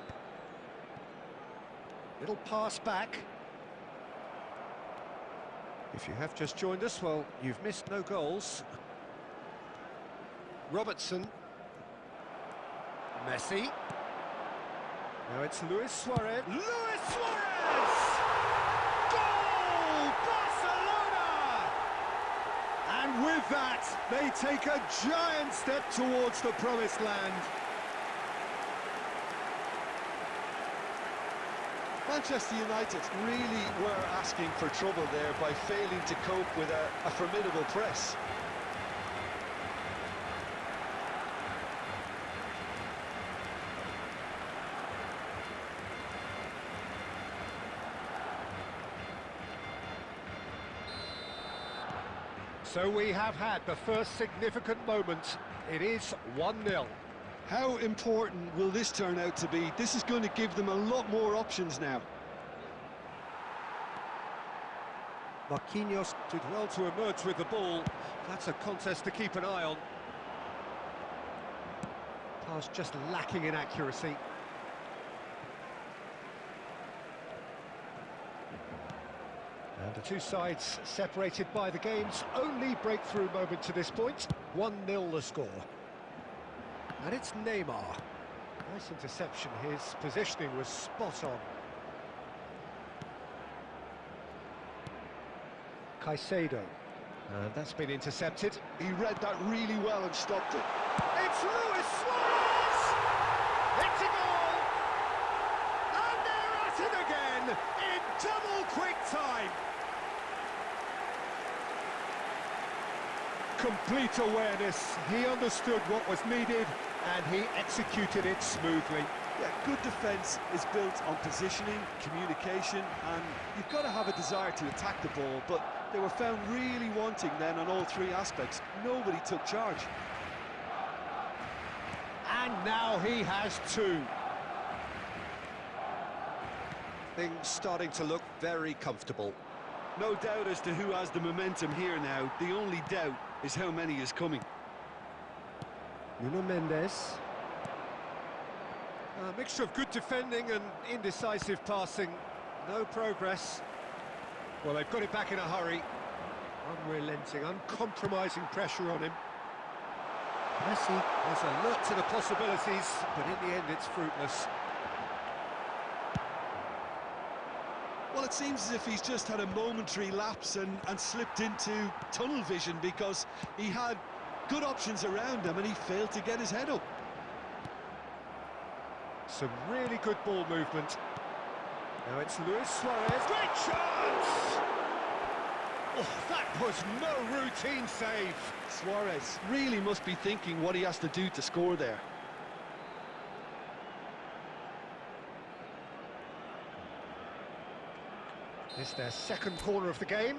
Little pass back. If you have just joined us, well, you've missed no goals. Robertson. Messi. Now it's Luis Suarez. Luis Suarez! Goal! Barcelona! And with that, they take a giant step towards the promised land. Manchester United really were asking for trouble there by failing to cope with a formidable press. So we have had the first significant moment. It is 1-0. How important will this turn out to be? This is going to give them a lot more options now. Marquinhos did well to emerge with the ball. That's a contest to keep an eye on. Pass just lacking in accuracy. And the two sides separated by the game's only breakthrough moment to this point. 1-0 the score. And it's Neymar. Nice interception, his positioning was spot on. Caicedo. And that's been intercepted. He read that really well and stopped it. It's Luis Suarez! It's a goal! And they're at it again in double quick time. Complete awareness. He understood what was needed and he executed it smoothly. Yeah, good defence is built on positioning, communication, and you've got to have a desire to attack the ball, but they were found really wanting then on all three aspects. Nobody took charge. And now he has two. Things starting to look very comfortable. No doubt as to who has the momentum here now. The only doubt is how many is coming. Nuno Mendes. A mixture of good defending and indecisive passing. No progress. Well, they've got it back in a hurry. Unrelenting, uncompromising pressure on him. Messi is alert to the possibilities, but in the end it's fruitless. Well, it seems as if he's just had a momentary lapse and slipped into tunnel vision because he had good options around him and he failed to get his head up. Some really good ball movement. Now it's Luis Suarez. Great chance! Oh, that was no routine save. Suarez really must be thinking what he has to do to score there. It's their second corner of the game.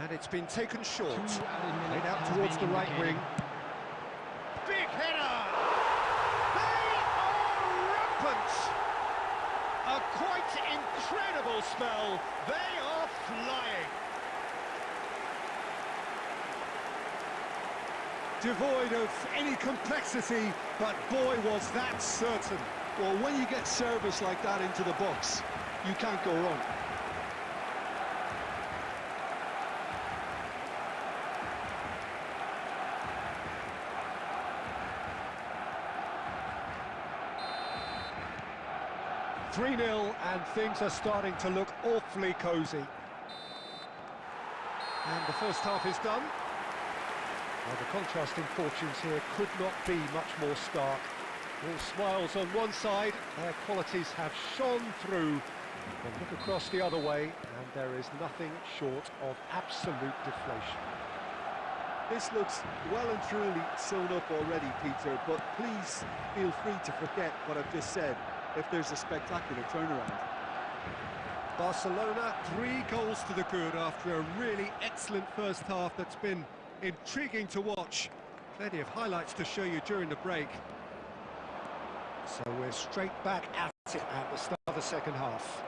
And it's been taken short. Played out towards the right wing. Big that incredible spell. They are flying. Devoid of any complexity, but boy, was that certain. Well, when you get service like that into the box, you can't go wrong. "3-0, and things are starting to look awfully cosy. And the first half is done. Well, the contrasting fortunes here could not be much more stark. All smiles on one side, their qualities have shone through. But look across the other way, and there is nothing short of absolute deflation. This looks well and truly sewn up already, Peter, but please feel free to forget what I've just said if there's a spectacular turnaround. Barcelona, 3 goals to the good after a really excellent first half that's been intriguing to watch. Plenty of highlights to show you during the break. So we're straight back at it at the start of the second half.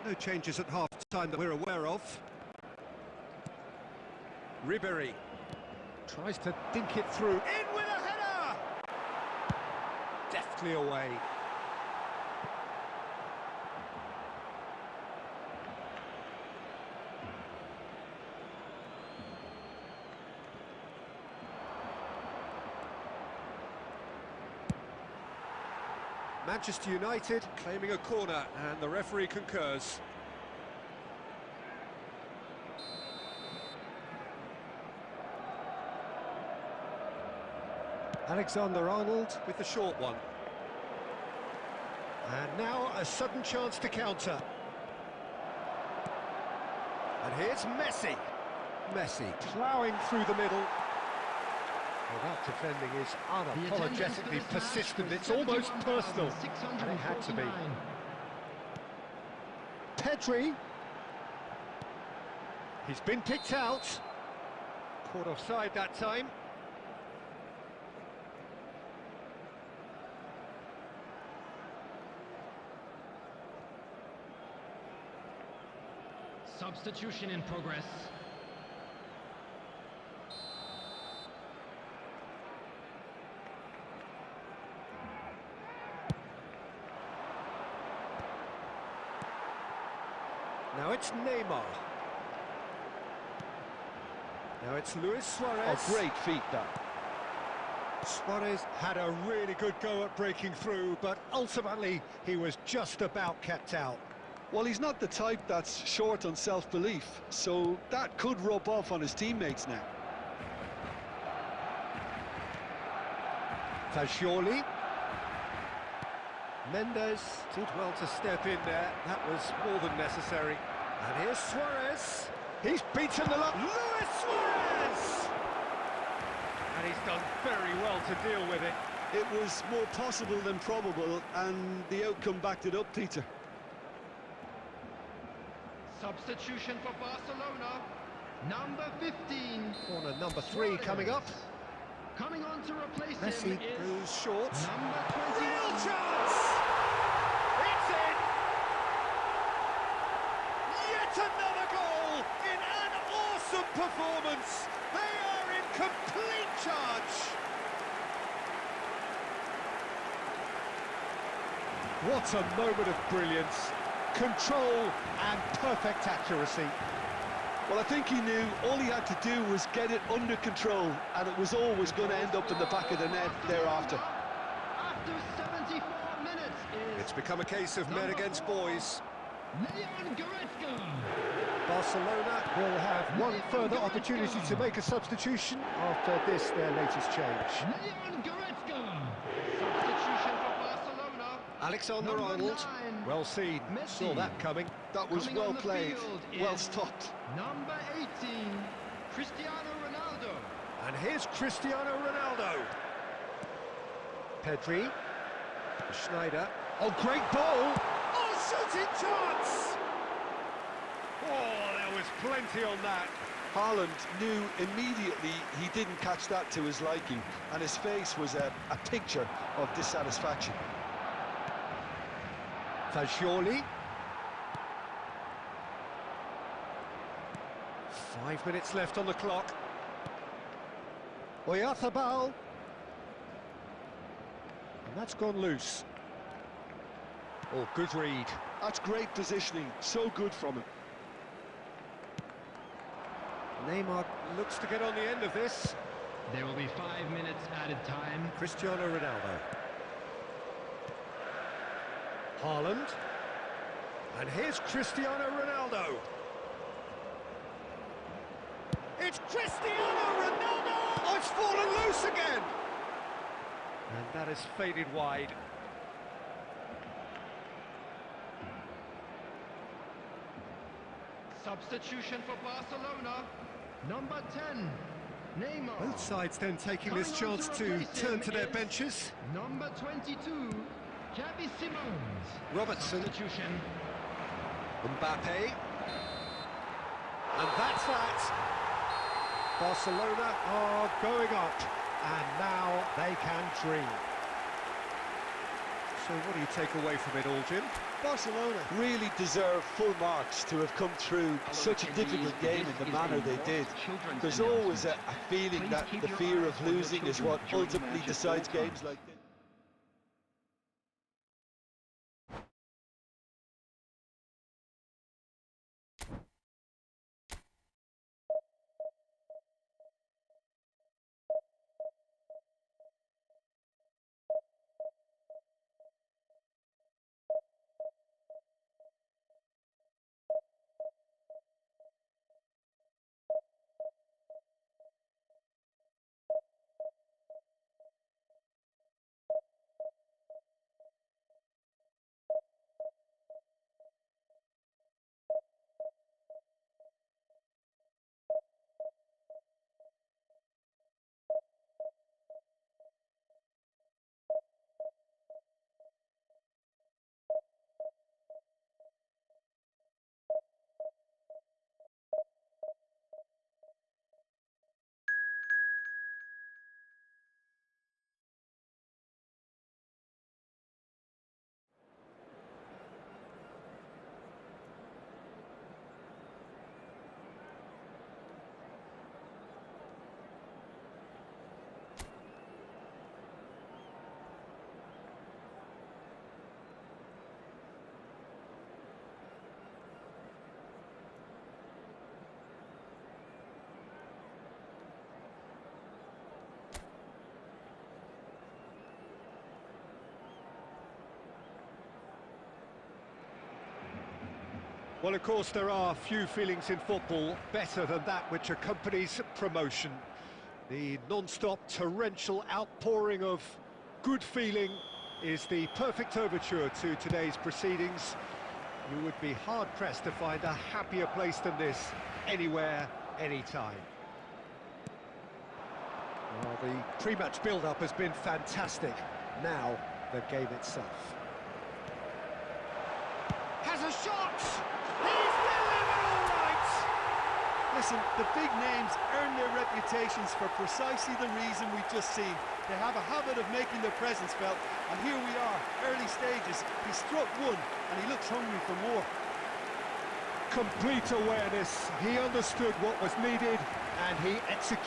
No changes at half-time that we're aware of. Ribéry tries to dink it through. In with a header! Deftly away. Manchester United claiming a corner, and the referee concurs. Alexander-Arnold with the short one. And now a sudden chance to counter. And here's Messi. Messi ploughing through the middle. Well, that defending is unapologetically persistent. It's almost personal, and it had to be. Pedri. He's been picked out. Caught offside that time. Substitution in progress. Now it's Neymar. Now it's Luis Suarez. A great feat, that. Suarez had a really good go at breaking through, but ultimately he was just about kept out. Well, he's not the type that's short on self-belief, so that could rub off on his teammates now. Fagioli. Mendes did well to step in there. That was more than necessary. And here's Suarez. He's beaten the lot. Luis Suarez! And he's done very well to deal with it. It was more possible than probable, and the outcome backed it up, Peter. Substitution for Barcelona. Number 15. Corner number 3 coming up. Coming on to replace Messi him is goes short. number 21. Real chance! It's in! Yet another goal in an awesome performance. They are in complete charge. What a moment of brilliance. Control and perfect accuracy. Well, I think he knew all he had to do was get it under control, and it was always going to end up in the back of the net thereafter. After 74 minutes is It's become a case of men against boys. Leon Goretzka. Barcelona will have one further opportunity to make a substitution after this, their latest change. Leon Goretzka. Substitution for Barcelona. Alexander-Arnold, Number 9, well seen, Messi. saw that coming. That was Coming on well the played, field well is stopped. Number 18, Cristiano Ronaldo. And here's Cristiano Ronaldo. Pedri. Schneider. Oh, great ball! Oh, shooting chance! Oh, there was plenty on that. Haaland knew immediately he didn't catch that to his liking, and his face was a picture of dissatisfaction. Fagioli. 5 minutes left on the clock. Oyarzabal. And that's gone loose. Oh, good read. That's great positioning, so good from him. Neymar looks to get on the end of this. There will be 5 minutes added time. Cristiano Ronaldo. Haaland. And here's Cristiano Ronaldo. It's Cristiano Ronaldo! Oh, it's fallen loose again! And that has faded wide. Substitution for Barcelona. Number 10, Neymar. Both sides then taking this Coming on chance to to replace turn him to their is benches. Number 22, Xavi Simons. Robertson. Substitution. Mbappe. And that's that. Barcelona are going up, and now they can dream. So what do you take away from it all, Jim? Barcelona really deserve full marks to have come through such a difficult game in the manner they did. There's always a feeling that the fear of losing is what ultimately decides games like this. Well, of course, there are few feelings in football better than that which accompanies promotion. The non-stop torrential outpouring of good feeling is the perfect overture to today's proceedings. You would be hard-pressed to find a happier place than this, anywhere, anytime. Well, the pre-match build-up has been fantastic. Now, the game itself. Has a shot! He's delivered all right! Listen, the big names earn their reputations for precisely the reason we've just seen. They have a habit of making their presence felt, and here we are, early stages. He struck one, and he looks hungry for more. Complete awareness. He understood what was needed, and he executed.